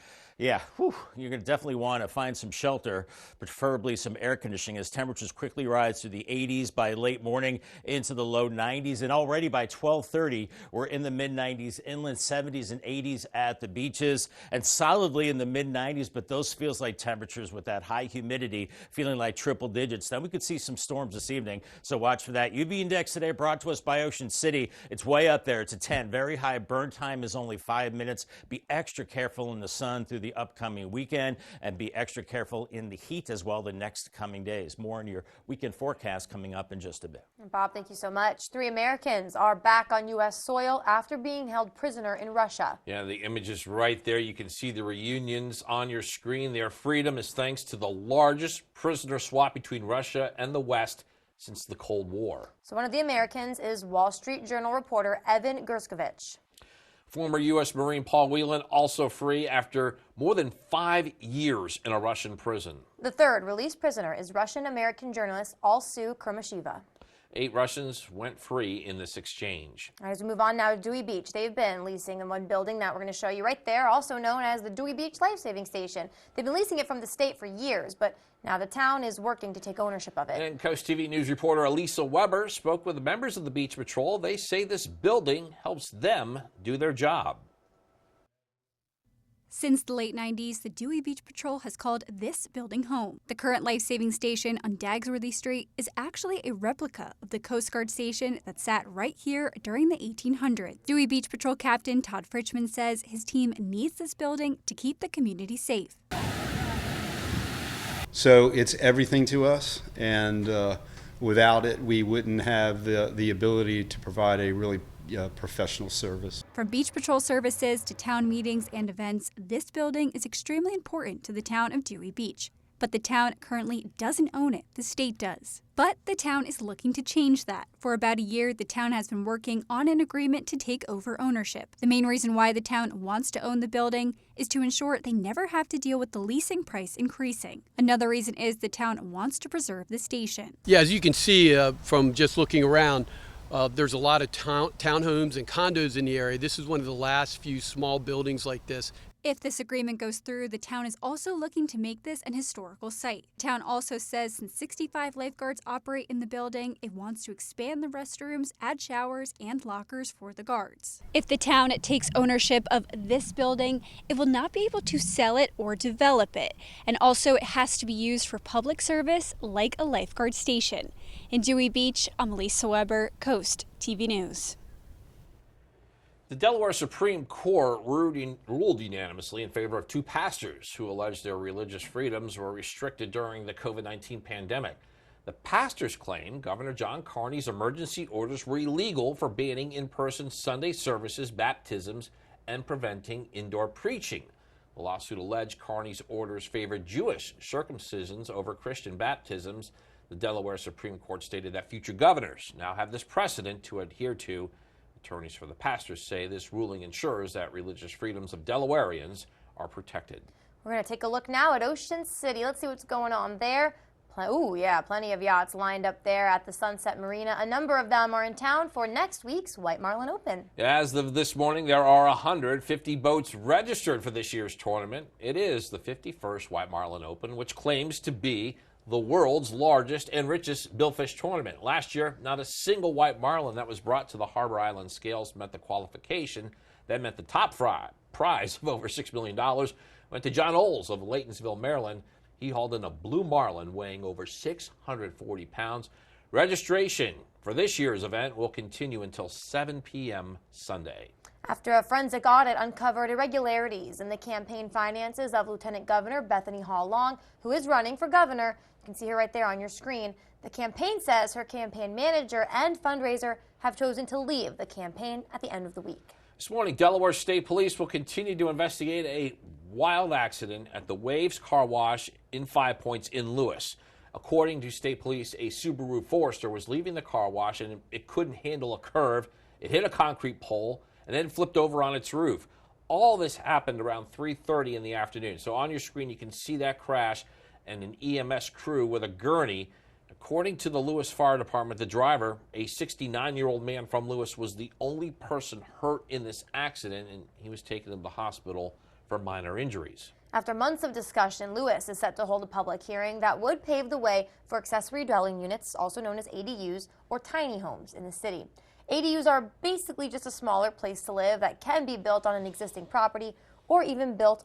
yeah, you're going to definitely want to find some shelter, preferably some air conditioning, as temperatures quickly rise to the 80s by late morning into the low 90s. And already by 12:30, we're in the mid-90s, inland 70s and 80s at the beaches, and solidly in the mid-90s. But those feels like temperatures with that high humidity, feeling like triple digits. Then we could see some storms this evening, so watch for that. UV index today brought to us by Ocean City. It's way up there. It's a 10. Very high. Burn time is only 5 minutes. Be extra careful in the sun through the upcoming weekend, and be extra careful in the heat as well the next coming days. More in your weekend forecast coming up in just a bit. Bob, thank you so much. 3 Americans are back on U.S. soil after being held prisoner in Russia. Yeah, the image is right there. You can see the reunions on your screen. Their freedom is thanks to the largest prisoner swap between Russia and the West since the Cold War. So one of the Americans is Wall Street Journal reporter Evan Gerskovich. Former U.S. Marine Paul Whelan also free after more than 5 years in a Russian prison. The third released prisoner is Russian-American journalist Alsu Kurmashiva. 8 Russians went free in this exchange. All right, as we move on now to Dewey Beach, they've been leasing in one building that we're going to show you right there, also known as the Dewey Beach Life Saving Station. They've been leasing it from the state for years, but now the town is working to take ownership of it. And Coast TV News reporter Elisa Weber spoke with the members of the Beach Patrol. They say this building helps them do their job. Since the late 90s, the Dewey Beach Patrol has called this building home. The current life-saving station on Dagsworthy Street is actually a replica of the Coast Guard station that sat right here during the 1800s. Dewey Beach Patrol Captain Todd Fritchman says his team needs this building to keep the community safe. So it's everything to us, and without it, we wouldn't have the ability to provide a really professional service. From Beach Patrol services to town meetings and events, this building is extremely important to the town of Dewey Beach. but the town currently doesn't own it. The state does. But the town is looking to change that. For about a year, the town has been working on an agreement to take over ownership. The main reason why the town wants to own the building is to ensure they never have to deal with the leasing price increasing. Another reason is the town wants to preserve the station. Yeah, as you can see from just looking around, there's a lot of townhomes and condos in the area. This is one of the last few small buildings like this. If this agreement goes through, the town is also looking to make this an historical site. The town also says since 65 lifeguards operate in the building, it wants to expand the restrooms, add showers, and lockers for the guards. If the town takes ownership of this building, it will not be able to sell it or develop it. And also it has to be used for public service like a lifeguard station. In Dewey Beach, I'm Lisa Weber, Coast TV News. The Delaware Supreme Court ruled unanimously in favor of two pastors who alleged their religious freedoms were restricted during the COVID-19 pandemic. The pastors claim Governor John Carney's emergency orders were illegal for banning in-person Sunday services, baptisms, and preventing indoor preaching. The lawsuit alleged Carney's orders favored Jewish circumcisions over Christian baptisms. The Delaware Supreme Court stated that future governors now have this precedent to adhere to. Attorneys for the pastors say this ruling ensures that religious freedoms of Delawareans are protected. We're going to take a look now at Ocean City. Let's see what's going on there. Oh, yeah, plenty of yachts lined up there at the Sunset Marina. A number of them are in town for next week's White Marlin Open. As of this morning, there are 150 boats registered for this year's tournament. It is the 51st White Marlin Open, which claims to be the world's largest and richest billfish tournament. Last year, not a single white marlin that was brought to the Harbor Island scales met the qualification. That meant the top prize of over $6 million went to John Oles of Laytonsville, Maryland. He hauled in a blue marlin weighing over 640 pounds. Registration for this year's event will continue until 7 p.m. Sunday. After a forensic audit uncovered irregularities in the campaign finances of Lieutenant Governor Bethany Hall Long, who is running for governor, you can see her right there on your screen. The campaign says her campaign manager and fundraiser have chosen to leave the campaign at the end of the week. This morning, Delaware State Police will continue to investigate a wild accident at the Waves Car Wash in 5 Points in Lewis. According to State Police, a Subaru Forester was leaving the car wash and it couldn't handle a curve. It hit a concrete pole and then flipped over on its roof. All this happened around 3:30 in the afternoon. So on your screen, you can see that crash and an EMS crew with a gurney. According to the Lewis Fire Department, the driver, a 69-year-old man from Lewis, was the only person hurt in this accident, and he was taken to the hospital for minor injuries. After months of discussion, Lewis is set to hold a public hearing that would pave the way for accessory dwelling units, also known as ADUs, or tiny homes in the city. ADUs are basically just a smaller place to live that can be built on an existing property or even built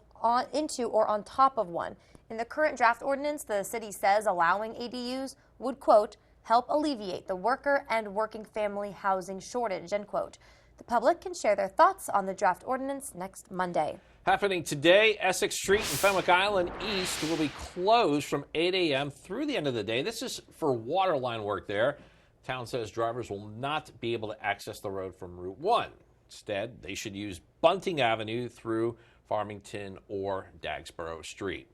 into or on top of one. In the current draft ordinance, the city says allowing ADUs would, quote, help alleviate the worker and working family housing shortage, end quote. The public can share their thoughts on the draft ordinance next Monday. Happening today, Essex Street and Fenwick Island East will be closed from 8 a.m. through the end of the day. This is for water line work there. Town says drivers will not be able to access the road from Route 1. Instead, they should use Bunting Avenue through Farmington or Dagsboro Street.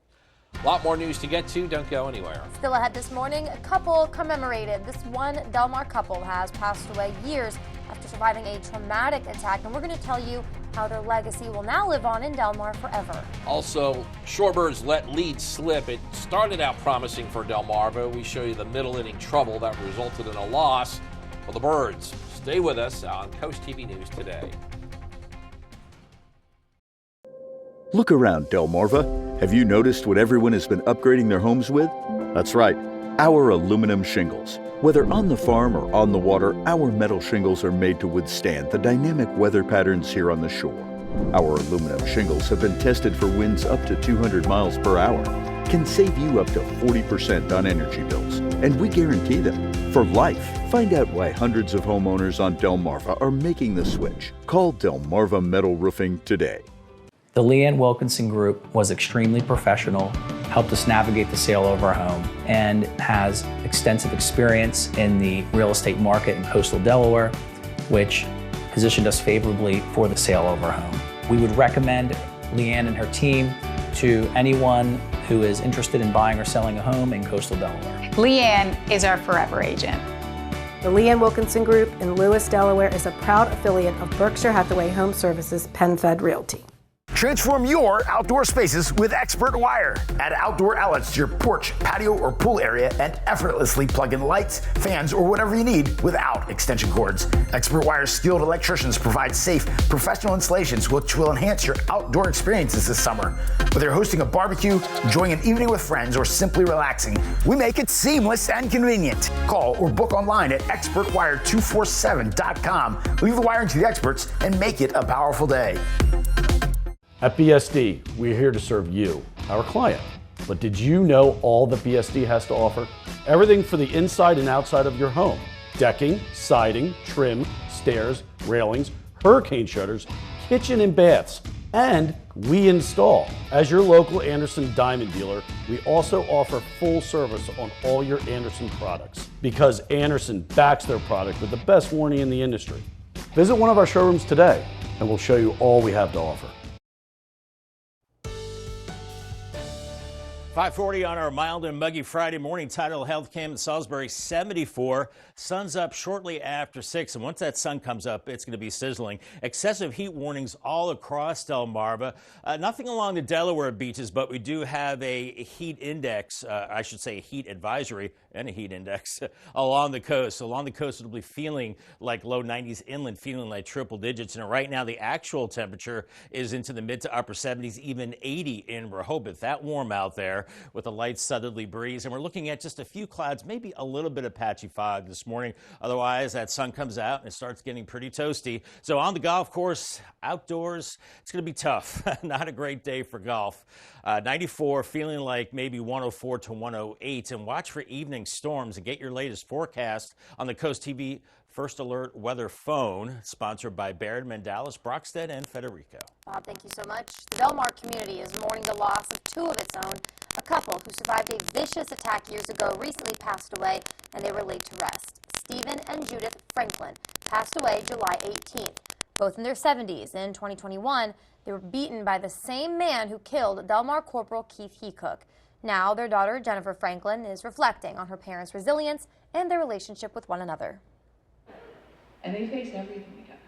A lot more news to get to. Don't go anywhere. Still ahead this morning, a couple commemorated. This one Del Mar couple has passed away years after surviving a traumatic attack, and we're going to tell you how their legacy will now live on in Del Mar forever. Also, Shorebirds let lead slip. It started out promising for Del Mar, but we show you the middle inning trouble that resulted in a loss for the Birds. Stay with us on Coast TV News today. Look around, Delmarva. Have you noticed what everyone has been upgrading their homes with? That's right, our aluminum shingles. Whether on the farm or on the water, our metal shingles are made to withstand the dynamic weather patterns here on the shore. Our aluminum shingles have been tested for winds up to 200 miles per hour, can save you up to 40% on energy bills, and we guarantee them for life. Find out why hundreds of homeowners on Delmarva are making the switch. Call Delmarva Metal Roofing today. The Leanne Wilkinson Group was extremely professional, helped us navigate the sale of our home, and has extensive experience in the real estate market in coastal Delaware, which positioned us favorably for the sale of our home. We would recommend Leanne and her team to anyone who is interested in buying or selling a home in coastal Delaware. Leanne is our forever agent. The Leanne Wilkinson Group in Lewis, Delaware is a proud affiliate of Berkshire Hathaway Home Services PenFed Realty. Transform your outdoor spaces with Expert Wire. Add outdoor outlets to your porch, patio, or pool area and effortlessly plug in lights, fans, or whatever you need without extension cords. Expert Wire's skilled electricians provide safe, professional installations which will enhance your outdoor experiences this summer. Whether you're hosting a barbecue, enjoying an evening with friends, or simply relaxing, we make it seamless and convenient. Call or book online at expertwire247.com. Leave the wiring to the experts and make it a powerful day. At BSD, we're here to serve you, our client. But did you know all that BSD has to offer? Everything for the inside and outside of your home. Decking, siding, trim, stairs, railings, hurricane shutters, kitchen and baths. And we install. As your local Anderson Diamond dealer, we also offer full service on all your Anderson products. Because Anderson backs their product with the best warranty in the industry. Visit one of our showrooms today and we'll show you all we have to offer. 5:40 on our mild and muggy Friday morning. Tidal Health Cam in Salisbury, 74. Sun's up shortly after 6, and once that sun comes up, it's going to be sizzling. Excessive heat warnings all across Delmarva. Nothing along the Delaware beaches, but we do have a heat index, I should say a heat advisory and a heat index along the coast. Along the coast, it'll be feeling like low 90s, inland feeling like triple digits. And right now, the actual temperature is into the mid to upper 70s, even 80 in Rehoboth. That warm out there with a light southerly breeze. And we're looking at just a few clouds, maybe a little bit of patchy fog this morning. Otherwise, that sun comes out and it starts getting pretty toasty. So on the golf course, outdoors, it's going to be tough. Not a great day for golf. 94, feeling like maybe 104 to 108. And watch for evening storms and get your latest forecast on the CoastTV First Alert Weather Phone, sponsored by Baird, Mandalis, Brockstead, and Federico. Bob, thank you so much. The Delmar community is mourning the loss of two of its own. A couple who survived a vicious attack years ago recently passed away, and they were laid to rest. Stephen and Judith Franklin passed away July 18th. Both in their 70s. In 2021, they were beaten by the same man who killed Delmar Corporal Keith Heacook. Now, their daughter, Jennifer Franklin, is reflecting on her parents' resilience and their relationship with one another. And they faced everything together.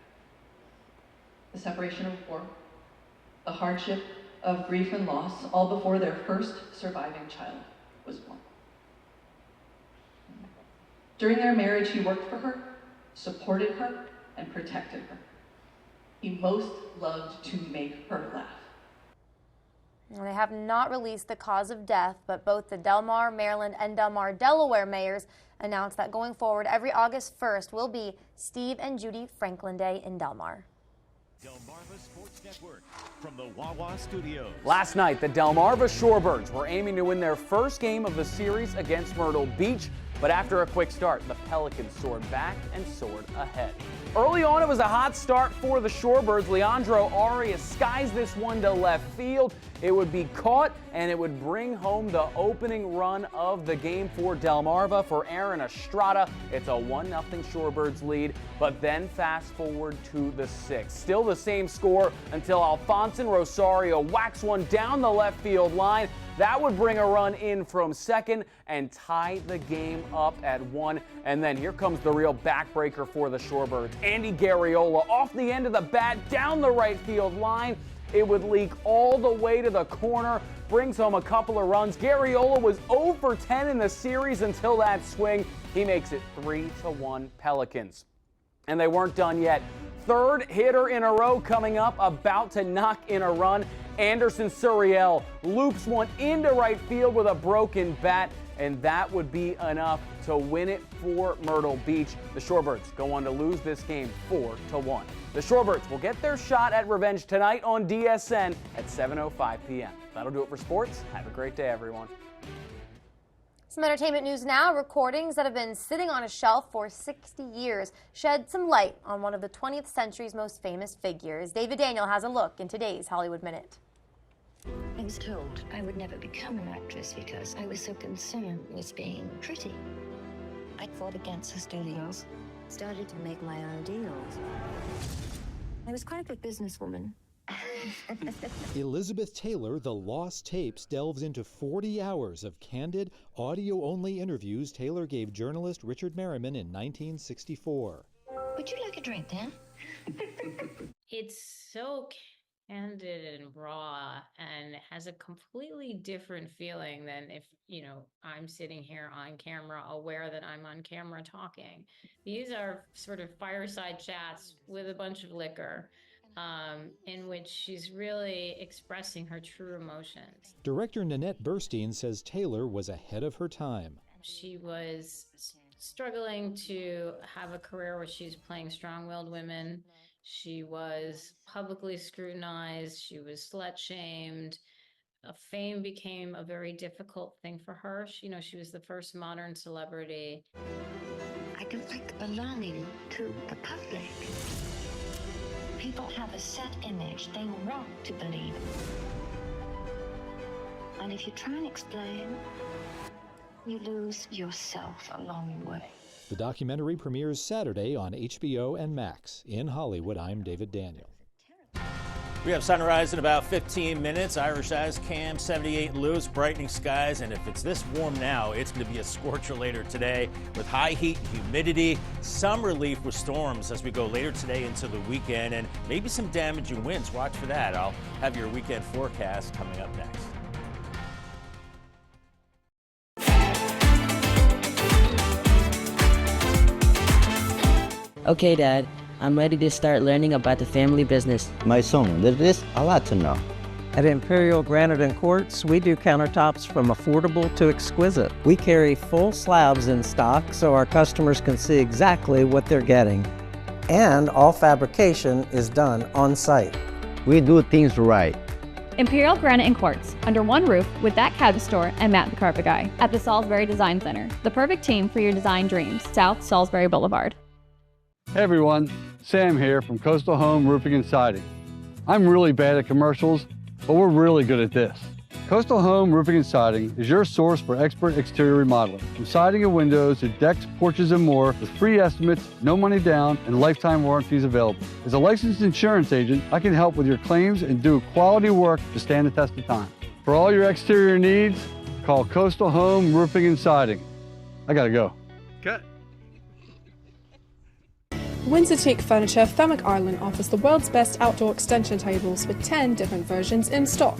The separation of war, the hardship of grief and loss, all before their first surviving child was born. During their marriage, he worked for her, supported her, and protected her. He most loved to make her laugh. They have not released the cause of death, but both the Delmar, Maryland, and Delmar, Delaware mayors announced that going forward, every August 1st will be Steve and Judy Franklin Day in Delmar. Delmarva Sports Network from the Wawa Studios. Last night, the Delmarva Shorebirds were aiming to win their first game of the series against Myrtle Beach, but after a quick start, the Pelicans soared back and soared ahead. Early on, it was a hot start for the Shorebirds. Leandro Arias skies this one to left field. It would be caught, and it would bring home the opening run of the game for Delmarva. For Aaron Estrada, it's a 1-0 Shorebirds lead, but then fast forward to the 6th. Still the same score until Alfonso Rosario whacks one down the left field line. That would bring a run in from second and tie the game up at 1. And then here comes the real backbreaker for the Shorebirds. Andy Garriola off the end of the bat down the right field line. It would leak all the way to the corner, brings home a couple of runs. Garriola was 0 for 10 in the series until that swing. He makes it 3-1 Pelicans. And they weren't done yet. Third hitter in a row coming up, about to knock in a run. Anderson Suriel loops one into right field with a broken bat, and that would be enough to win it for Myrtle Beach. The Shorebirds go on to lose this game 4-1. The Shorebirds will get their shot at revenge tonight on DSN at 7:05 p.m. That'll do it for sports. Have a great day, everyone. Some entertainment news now. Recordings that have been sitting on a shelf for 60 years shed some light on one of the 20th century's most famous figures. David Daniel has a look in today's Hollywood Minute. I was told I would never become an actress because I was so concerned with being pretty. I fought against the studios, started to make my own deals. I was quite a good businesswoman. Elizabeth Taylor, The Lost Tapes, delves into 40 hours of candid, audio-only interviews Taylor gave journalist Richard Merriman in 1964. Would you like a drink, Dan? It's so candid and raw and has a completely different feeling than if, I'm sitting here on camera, aware that I'm on camera talking. These are sort of fireside chats with a bunch of liquor, in which she's really expressing her true emotions. Director Nanette Burstein says Taylor was ahead of her time. She was struggling to have a career where she's playing strong-willed women. She was publicly scrutinized. She was slut-shamed. Fame became a very difficult thing for her. She was the first modern celebrity. I don't like belonging to the public. People have a set image they want to believe. And if you try and explain, you lose yourself along the way. The documentary premieres Saturday on HBO and Max. In Hollywood, I'm David Daniel. We have sunrise in about 15 minutes. Irish Eyes Cam 78 Lewis, brightening skies. And if it's this warm now, it's going to be a scorcher later today with high heat and humidity. Some relief with storms as we go later today into the weekend and maybe some damaging winds. Watch for that. I'll have your weekend forecast coming up next. Okay, Dad, I'm ready to start learning about the family business. My son, there is a lot to know. At Imperial Granite and Quartz, we do countertops from affordable to exquisite. We carry full slabs in stock so our customers can see exactly what they're getting. And all fabrication is done on site. We do things right. Imperial Granite and Quartz, under one roof with that cabin store and Matt the Carpet Guy at the Salisbury Design Center. The perfect team for your design dreams, South Salisbury Boulevard. Hey everyone, Sam here from Coastal Home Roofing and Siding. I'm really bad at commercials, but we're really good at this. Coastal Home Roofing and Siding is your source for expert exterior remodeling. From siding and windows to decks, porches, and more, with free estimates, no money down, and lifetime warranties available. As a licensed insurance agent, I can help with your claims and do quality work to stand the test of time. For all your exterior needs, call Coastal Home Roofing and Siding. I gotta go. Cut. Windsor Teak Furniture, Thurrock Island offers the world's best outdoor extension tables with 10 different versions in stock.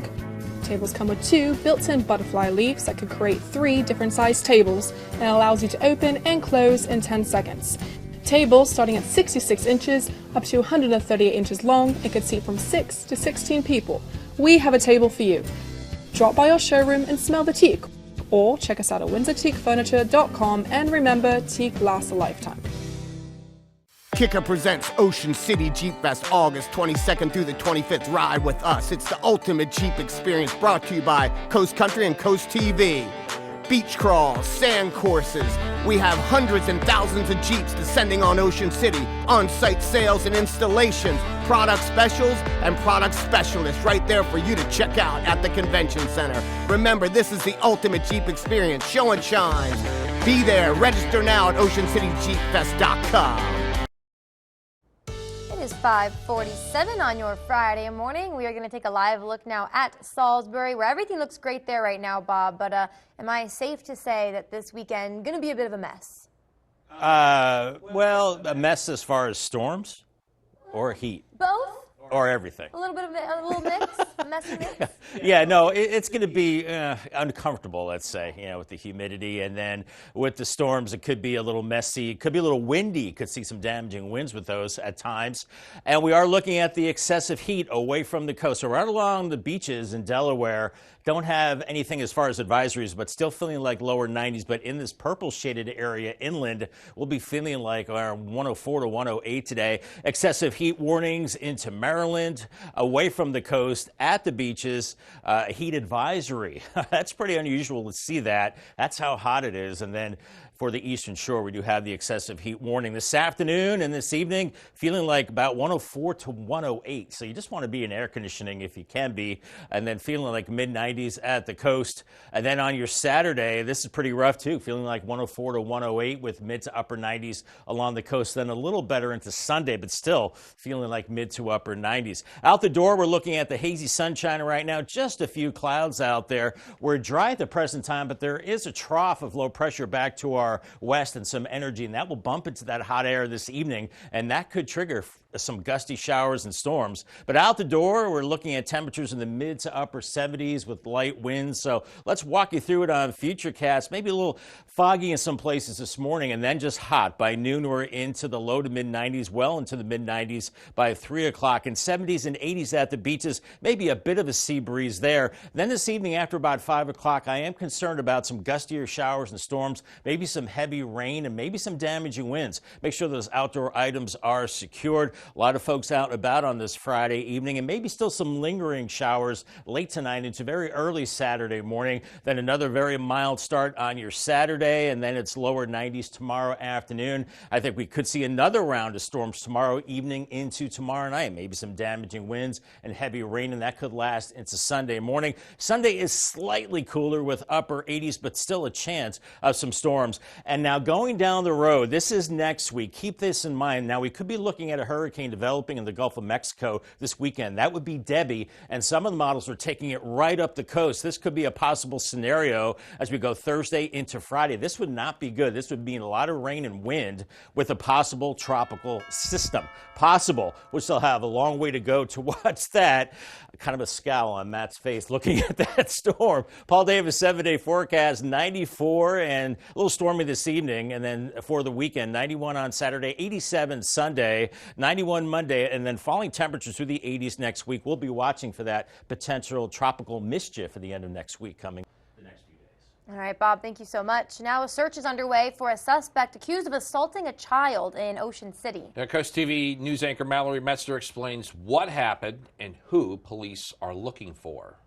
Tables come with 2 built-in butterfly leaves that could create 3 different sized tables and allows you to open and close in 10 seconds. Tables starting at 66 inches up to 138 inches long and could seat from 6 to 16 people. We have a table for you. Drop by our showroom and smell the teak, or check us out at windsorteakfurniture.com, and remember, teak lasts a lifetime. Kicker presents Ocean City Jeep Fest, August 22nd through the 25th. Ride with us. It's the ultimate Jeep experience, brought to you by Coast Country and CoastTV. Beach crawls, sand courses. We have hundreds and thousands of Jeeps descending on Ocean City. On-site sales and installations, product specials, and product specialists right there for you to check out at the convention center. Remember, this is the ultimate Jeep experience. Show and shines. Be there. Register now at oceancityjeepfest.com. It is 5:47 on your Friday morning. We are going to take a live look now at Salisbury, where everything looks great there right now, Bob. But am I safe to say that this weekend going to be a bit of a mess? Well, a mess as far as storms or heat. Both? Or everything. A little bit of a little mix, a messy mix. Yeah, no, it's going to be uncomfortable, let's say, with the humidity, and then with the storms, it could be a little messy. It could be a little windy. Could see some damaging winds with those at times. And we are looking at the excessive heat away from the coast. So right along the beaches in Delaware, don't have anything as far as advisories, but still feeling like lower 90s. But in this purple shaded area inland, we'll be feeling like around 104 to 108 today. Excessive heat warnings into Maryland, away from the coast, at the beaches, heat advisory. That's pretty unusual to see that. That's how hot it is. And then for the Eastern Shore. We do have the excessive heat warning this afternoon and this evening, feeling like about 104 to 108. So you just want to be in air conditioning if you can be, and then feeling like mid-90s at the coast. And then on your Saturday, this is pretty rough too, feeling like 104 to 108 with mid to upper 90s along the coast. Then a little better into Sunday, but still feeling like mid to upper 90s. Out the door, we're looking at the hazy sunshine right now. Just a few clouds out there. We're dry at the present time, but there is a trough of low pressure back to our west and some energy, and that will bump into that hot air this evening, and that could trigger some gusty showers and storms. But out the door, we're looking at temperatures in the mid to upper 70s with light winds. So let's walk you through it on Futurecast. Maybe a little foggy in some places this morning, and then just hot. By noon, we're into the low to mid 90s, well into the mid 90s by 3 o'clock, and 70s and 80s at the beaches. Maybe a bit of a sea breeze there. Then this evening after about 5 o'clock, I am concerned about some gustier showers and storms, maybe some heavy rain and maybe some damaging winds. Make sure those outdoor items are secured. A lot of folks out and about on this Friday evening, and maybe still some lingering showers late tonight into very early Saturday morning. Then another very mild start on your Saturday, and then it's lower 90s tomorrow afternoon. I think we could see another round of storms tomorrow evening into tomorrow night. Maybe some damaging winds and heavy rain, and that could last into Sunday morning. Sunday is slightly cooler with upper 80s, but still a chance of some storms. And now going down the road, this is next week. Keep this in mind. Now we could be looking at a hurricane developing in the Gulf of Mexico this weekend. That would be Debbie, and some of the models are taking it right up the coast. This could be a possible scenario as we go Thursday into Friday. This would not be good. This would mean a lot of rain and wind with a possible tropical system. Possible. We still have a long way to go to watch that. Kind of a scowl on Matt's face looking at that storm. Paul Davis 7-day forecast, 94 and a little stormy this evening, and then for the weekend, 91 on Saturday, 87 Sunday, 91 Monday, and then falling temperatures through the 80s next week. We'll be watching for that potential tropical mischief at the end of next week coming the next few days. All right, Bob, thank you so much. Now a search is underway for a suspect accused of assaulting a child in Ocean City. Now, CoastTV news anchor Mallory Metzner explains what happened and who police are looking for.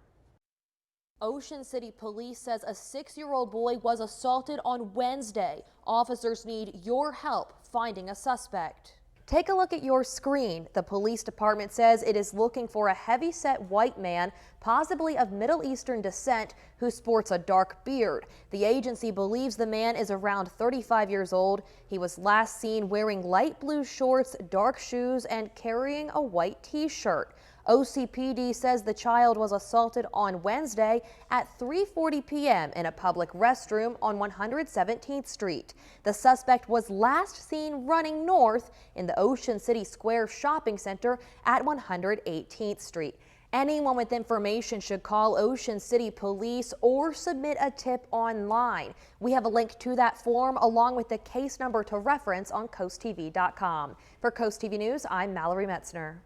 Ocean City Police says a 6-year-old boy was assaulted on Wednesday. Officers need your help finding a suspect. Take a look at your screen. The police department says it is looking for a heavy-set white man, possibly of Middle Eastern descent, who sports a dark beard. The agency believes the man is around 35 years old. He was last seen wearing light blue shorts, dark shoes, and carrying a white t-shirt. OCPD says the child was assaulted on Wednesday at 3:40 p.m. in a public restroom on 117th Street. The suspect was last seen running north in the Ocean City Square shopping center at 118th Street. Anyone with information should call Ocean City Police or submit a tip online. We have a link to that form along with the case number to reference on CoastTV.com. For Coast TV News, I'm Mallory Metzner.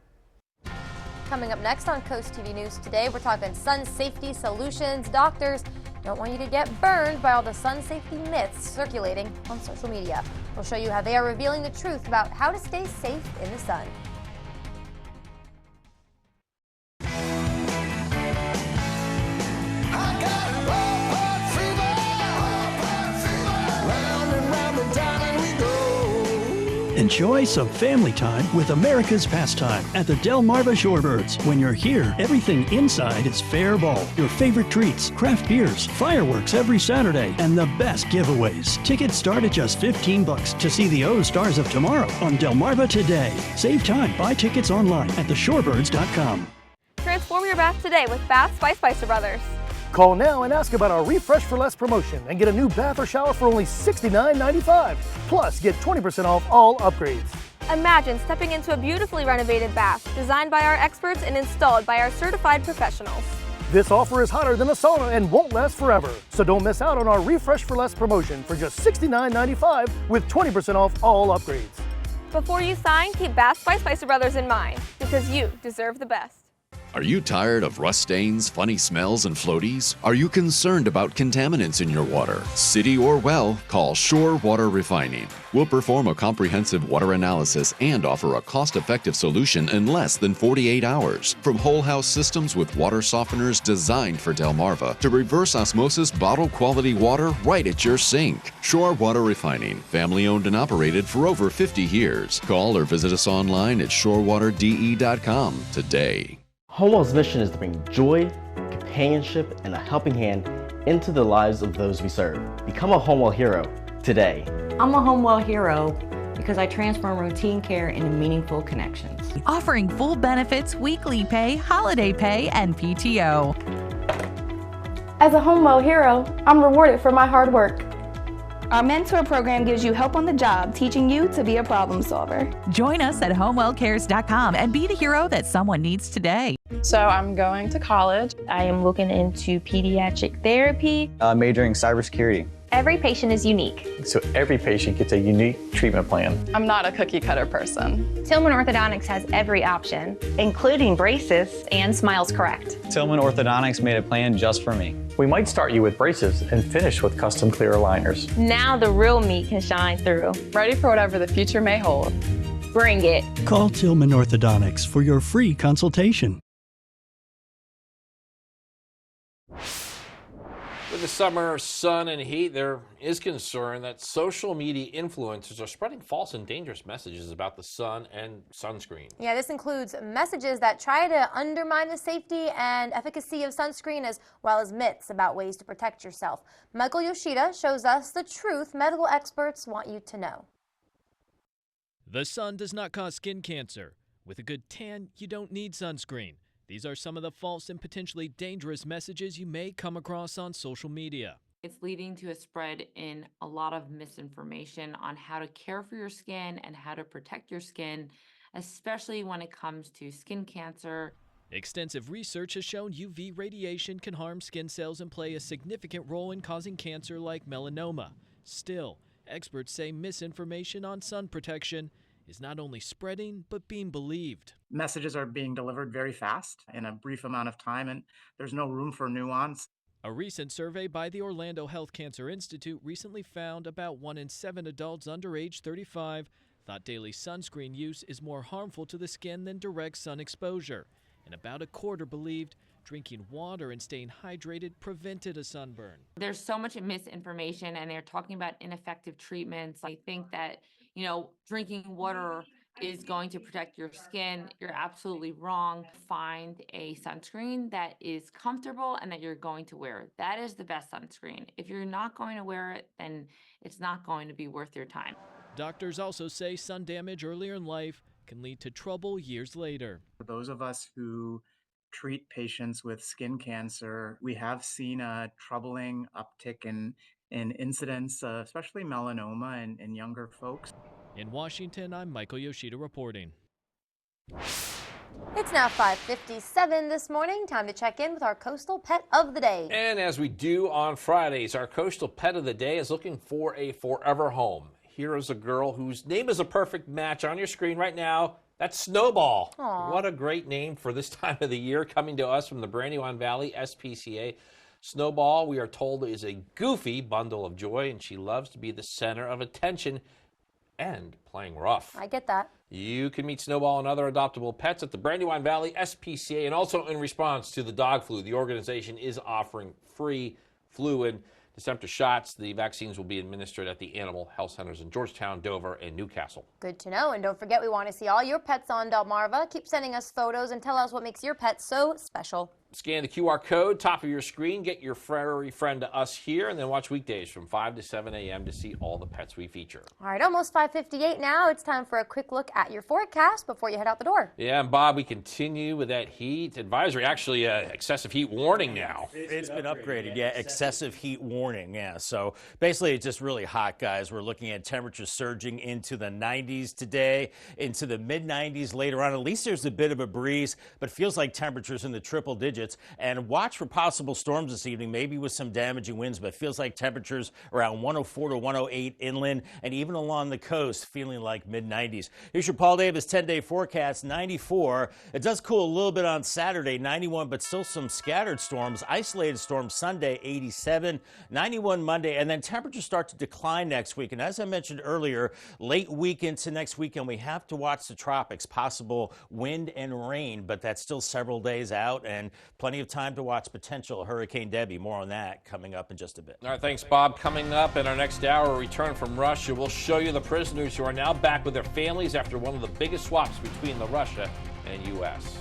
Coming up next on Coast TV News today, we're talking sun safety solutions. Doctors don't want you to get burned by all the sun safety myths circulating on social media. We'll show you how they are revealing the truth about how to stay safe in the sun. Enjoy some family time with America's pastime at the Delmarva Shorebirds. When you're here, everything inside is fair ball. Your favorite treats, craft beers, fireworks every Saturday, and the best giveaways. Tickets start at just $15 to see the O Stars of Tomorrow on Delmarva today. Save time. Buy tickets online at theshorebirds.com. Transform your bath today with Baths by Spicer Brothers. Call now and ask about our Refresh for Less promotion and get a new bath or shower for only $69.95. Plus, get 20% off all upgrades. Imagine stepping into a beautifully renovated bath designed by our experts and installed by our certified professionals. This offer is hotter than a sauna and won't last forever. So don't miss out on our Refresh for Less promotion for just $69.95 with 20% off all upgrades. Before you sign, keep Baths by Spicer Brothers in mind because you deserve the best. Are you tired of rust stains, funny smells, and floaties? Are you concerned about contaminants in your water? City or well, call Shore Water Refining. We'll perform a comprehensive water analysis and offer a cost-effective solution in less than 48 hours. From whole house systems with water softeners designed for Delmarva to reverse osmosis bottle quality water right at your sink. Shore Water Refining, family owned and operated for over 50 years. Call or visit us online at shorewaterde.com today. Homewell's mission is to bring joy, companionship, and a helping hand into the lives of those we serve. Become a Homewell hero today. I'm a Homewell hero because I transform routine care into meaningful connections. Offering full benefits, weekly pay, holiday pay, and PTO. As a Homewell hero, I'm rewarded for my hard work. Our mentor program gives you help on the job, teaching you to be a problem solver. Join us at homewellcares.com and be the hero that someone needs today. So I'm going to college. I am looking into pediatric therapy. Majoring cybersecurity. Every patient is unique. So every patient gets a unique treatment plan. I'm not a cookie cutter person. Tillman Orthodontics has every option, including braces and Smiles Correct. Tillman Orthodontics made a plan just for me. We might start you with braces and finish with custom clear aligners. Now the real me can shine through. Ready for whatever the future may hold. Bring it. Call Tillman Orthodontics for your free consultation. With the summer sun and heat, there is concern that social media influencers are spreading false and dangerous messages about the sun and sunscreen. Yeah, this includes messages that try to undermine the safety and efficacy of sunscreen, as well as myths about ways to protect yourself. Michael Yoshida shows us the truth medical experts want you to know. The sun does not cause skin cancer. With a good tan, you don't need sunscreen. These are some of the false and potentially dangerous messages you may come across on social media. It's leading to a spread in a lot of misinformation on how to care for your skin and how to protect your skin, especially when it comes to skin cancer. Extensive research has shown UV radiation can harm skin cells and play a significant role in causing cancer like melanoma. Still, experts say misinformation on sun protection is not only spreading, but being believed. Messages are being delivered very fast in a brief amount of time, and there's no room for nuance. A recent survey by the Orlando Health Cancer Institute recently found about 1 in 7 adults under age 35 thought daily sunscreen use is more harmful to the skin than direct sun exposure, and about a quarter believed drinking water and staying hydrated prevented a sunburn. There's so much misinformation, and they're talking about ineffective treatments. I think that, drinking water is going to protect your skin. You're absolutely wrong. Find a sunscreen that is comfortable and that you're going to wear. That is the best sunscreen. If you're not going to wear it, then it's not going to be worth your time. Doctors also say sun damage earlier in life can lead to trouble years later. For those of us who treat patients with skin cancer, we have seen a troubling uptick in incidents, especially melanoma in younger folks. In Washington, I'm Michael Yoshida reporting. It's now 5:57 this morning. Time to check in with our coastal pet of the day. And as we do on Fridays, our coastal pet of the day is looking for a forever home. Here is a girl whose name is a perfect match on your screen right now. That's Snowball. Aww. What a great name for this time of the year, coming to us from the Brandywine Valley SPCA. Snowball, we are told, is a goofy bundle of joy, and she loves to be the center of attention and playing rough. I get that. You can meet Snowball and other adoptable pets at the Brandywine Valley SPCA, and also in response to the dog flu, the organization is offering free flu and distemper shots. The vaccines will be administered at the Animal Health Centers in Georgetown, Dover, and Newcastle. Good to know. And don't forget, we want to see all your pets on Delmarva. Keep sending us photos and tell us what makes your pet so special. Scan the QR code, top of your screen, get your furry friend to us here, and then watch weekdays from 5 to 7 a.m. to see all the pets we feature. All right, almost 5:58 now. It's time for a quick look at your forecast before you head out the door. Yeah, and Bob, we continue with that heat advisory, actually excessive heat warning now. It's been upgraded, yeah, excessive heat warning, yeah. So basically it's just really hot, guys. We're looking at temperatures surging into the 90s today, into the mid-90s later on. At least there's a bit of a breeze, but feels like temperatures in the triple digits digits. And watch for possible storms this evening, maybe with some damaging winds, but it feels like temperatures around 104 to 108 inland and even along the coast, feeling like mid-90s. Here's your Paul Davis 10-day forecast, 94. It does cool a little bit on Saturday, 91, but still some scattered storms. Isolated storms Sunday, 87, 91 Monday, and then temperatures start to decline next week. And as I mentioned earlier, late week into next weekend, we have to watch the tropics, possible wind and rain, but that's still several days out and plenty of time to watch potential Hurricane Debbie. More on that coming up in just a bit. All right, thanks, Bob. Coming up in our next hour, a return from Russia. We'll show you the prisoners who are now back with their families after one of the biggest swaps between the Russia and U.S.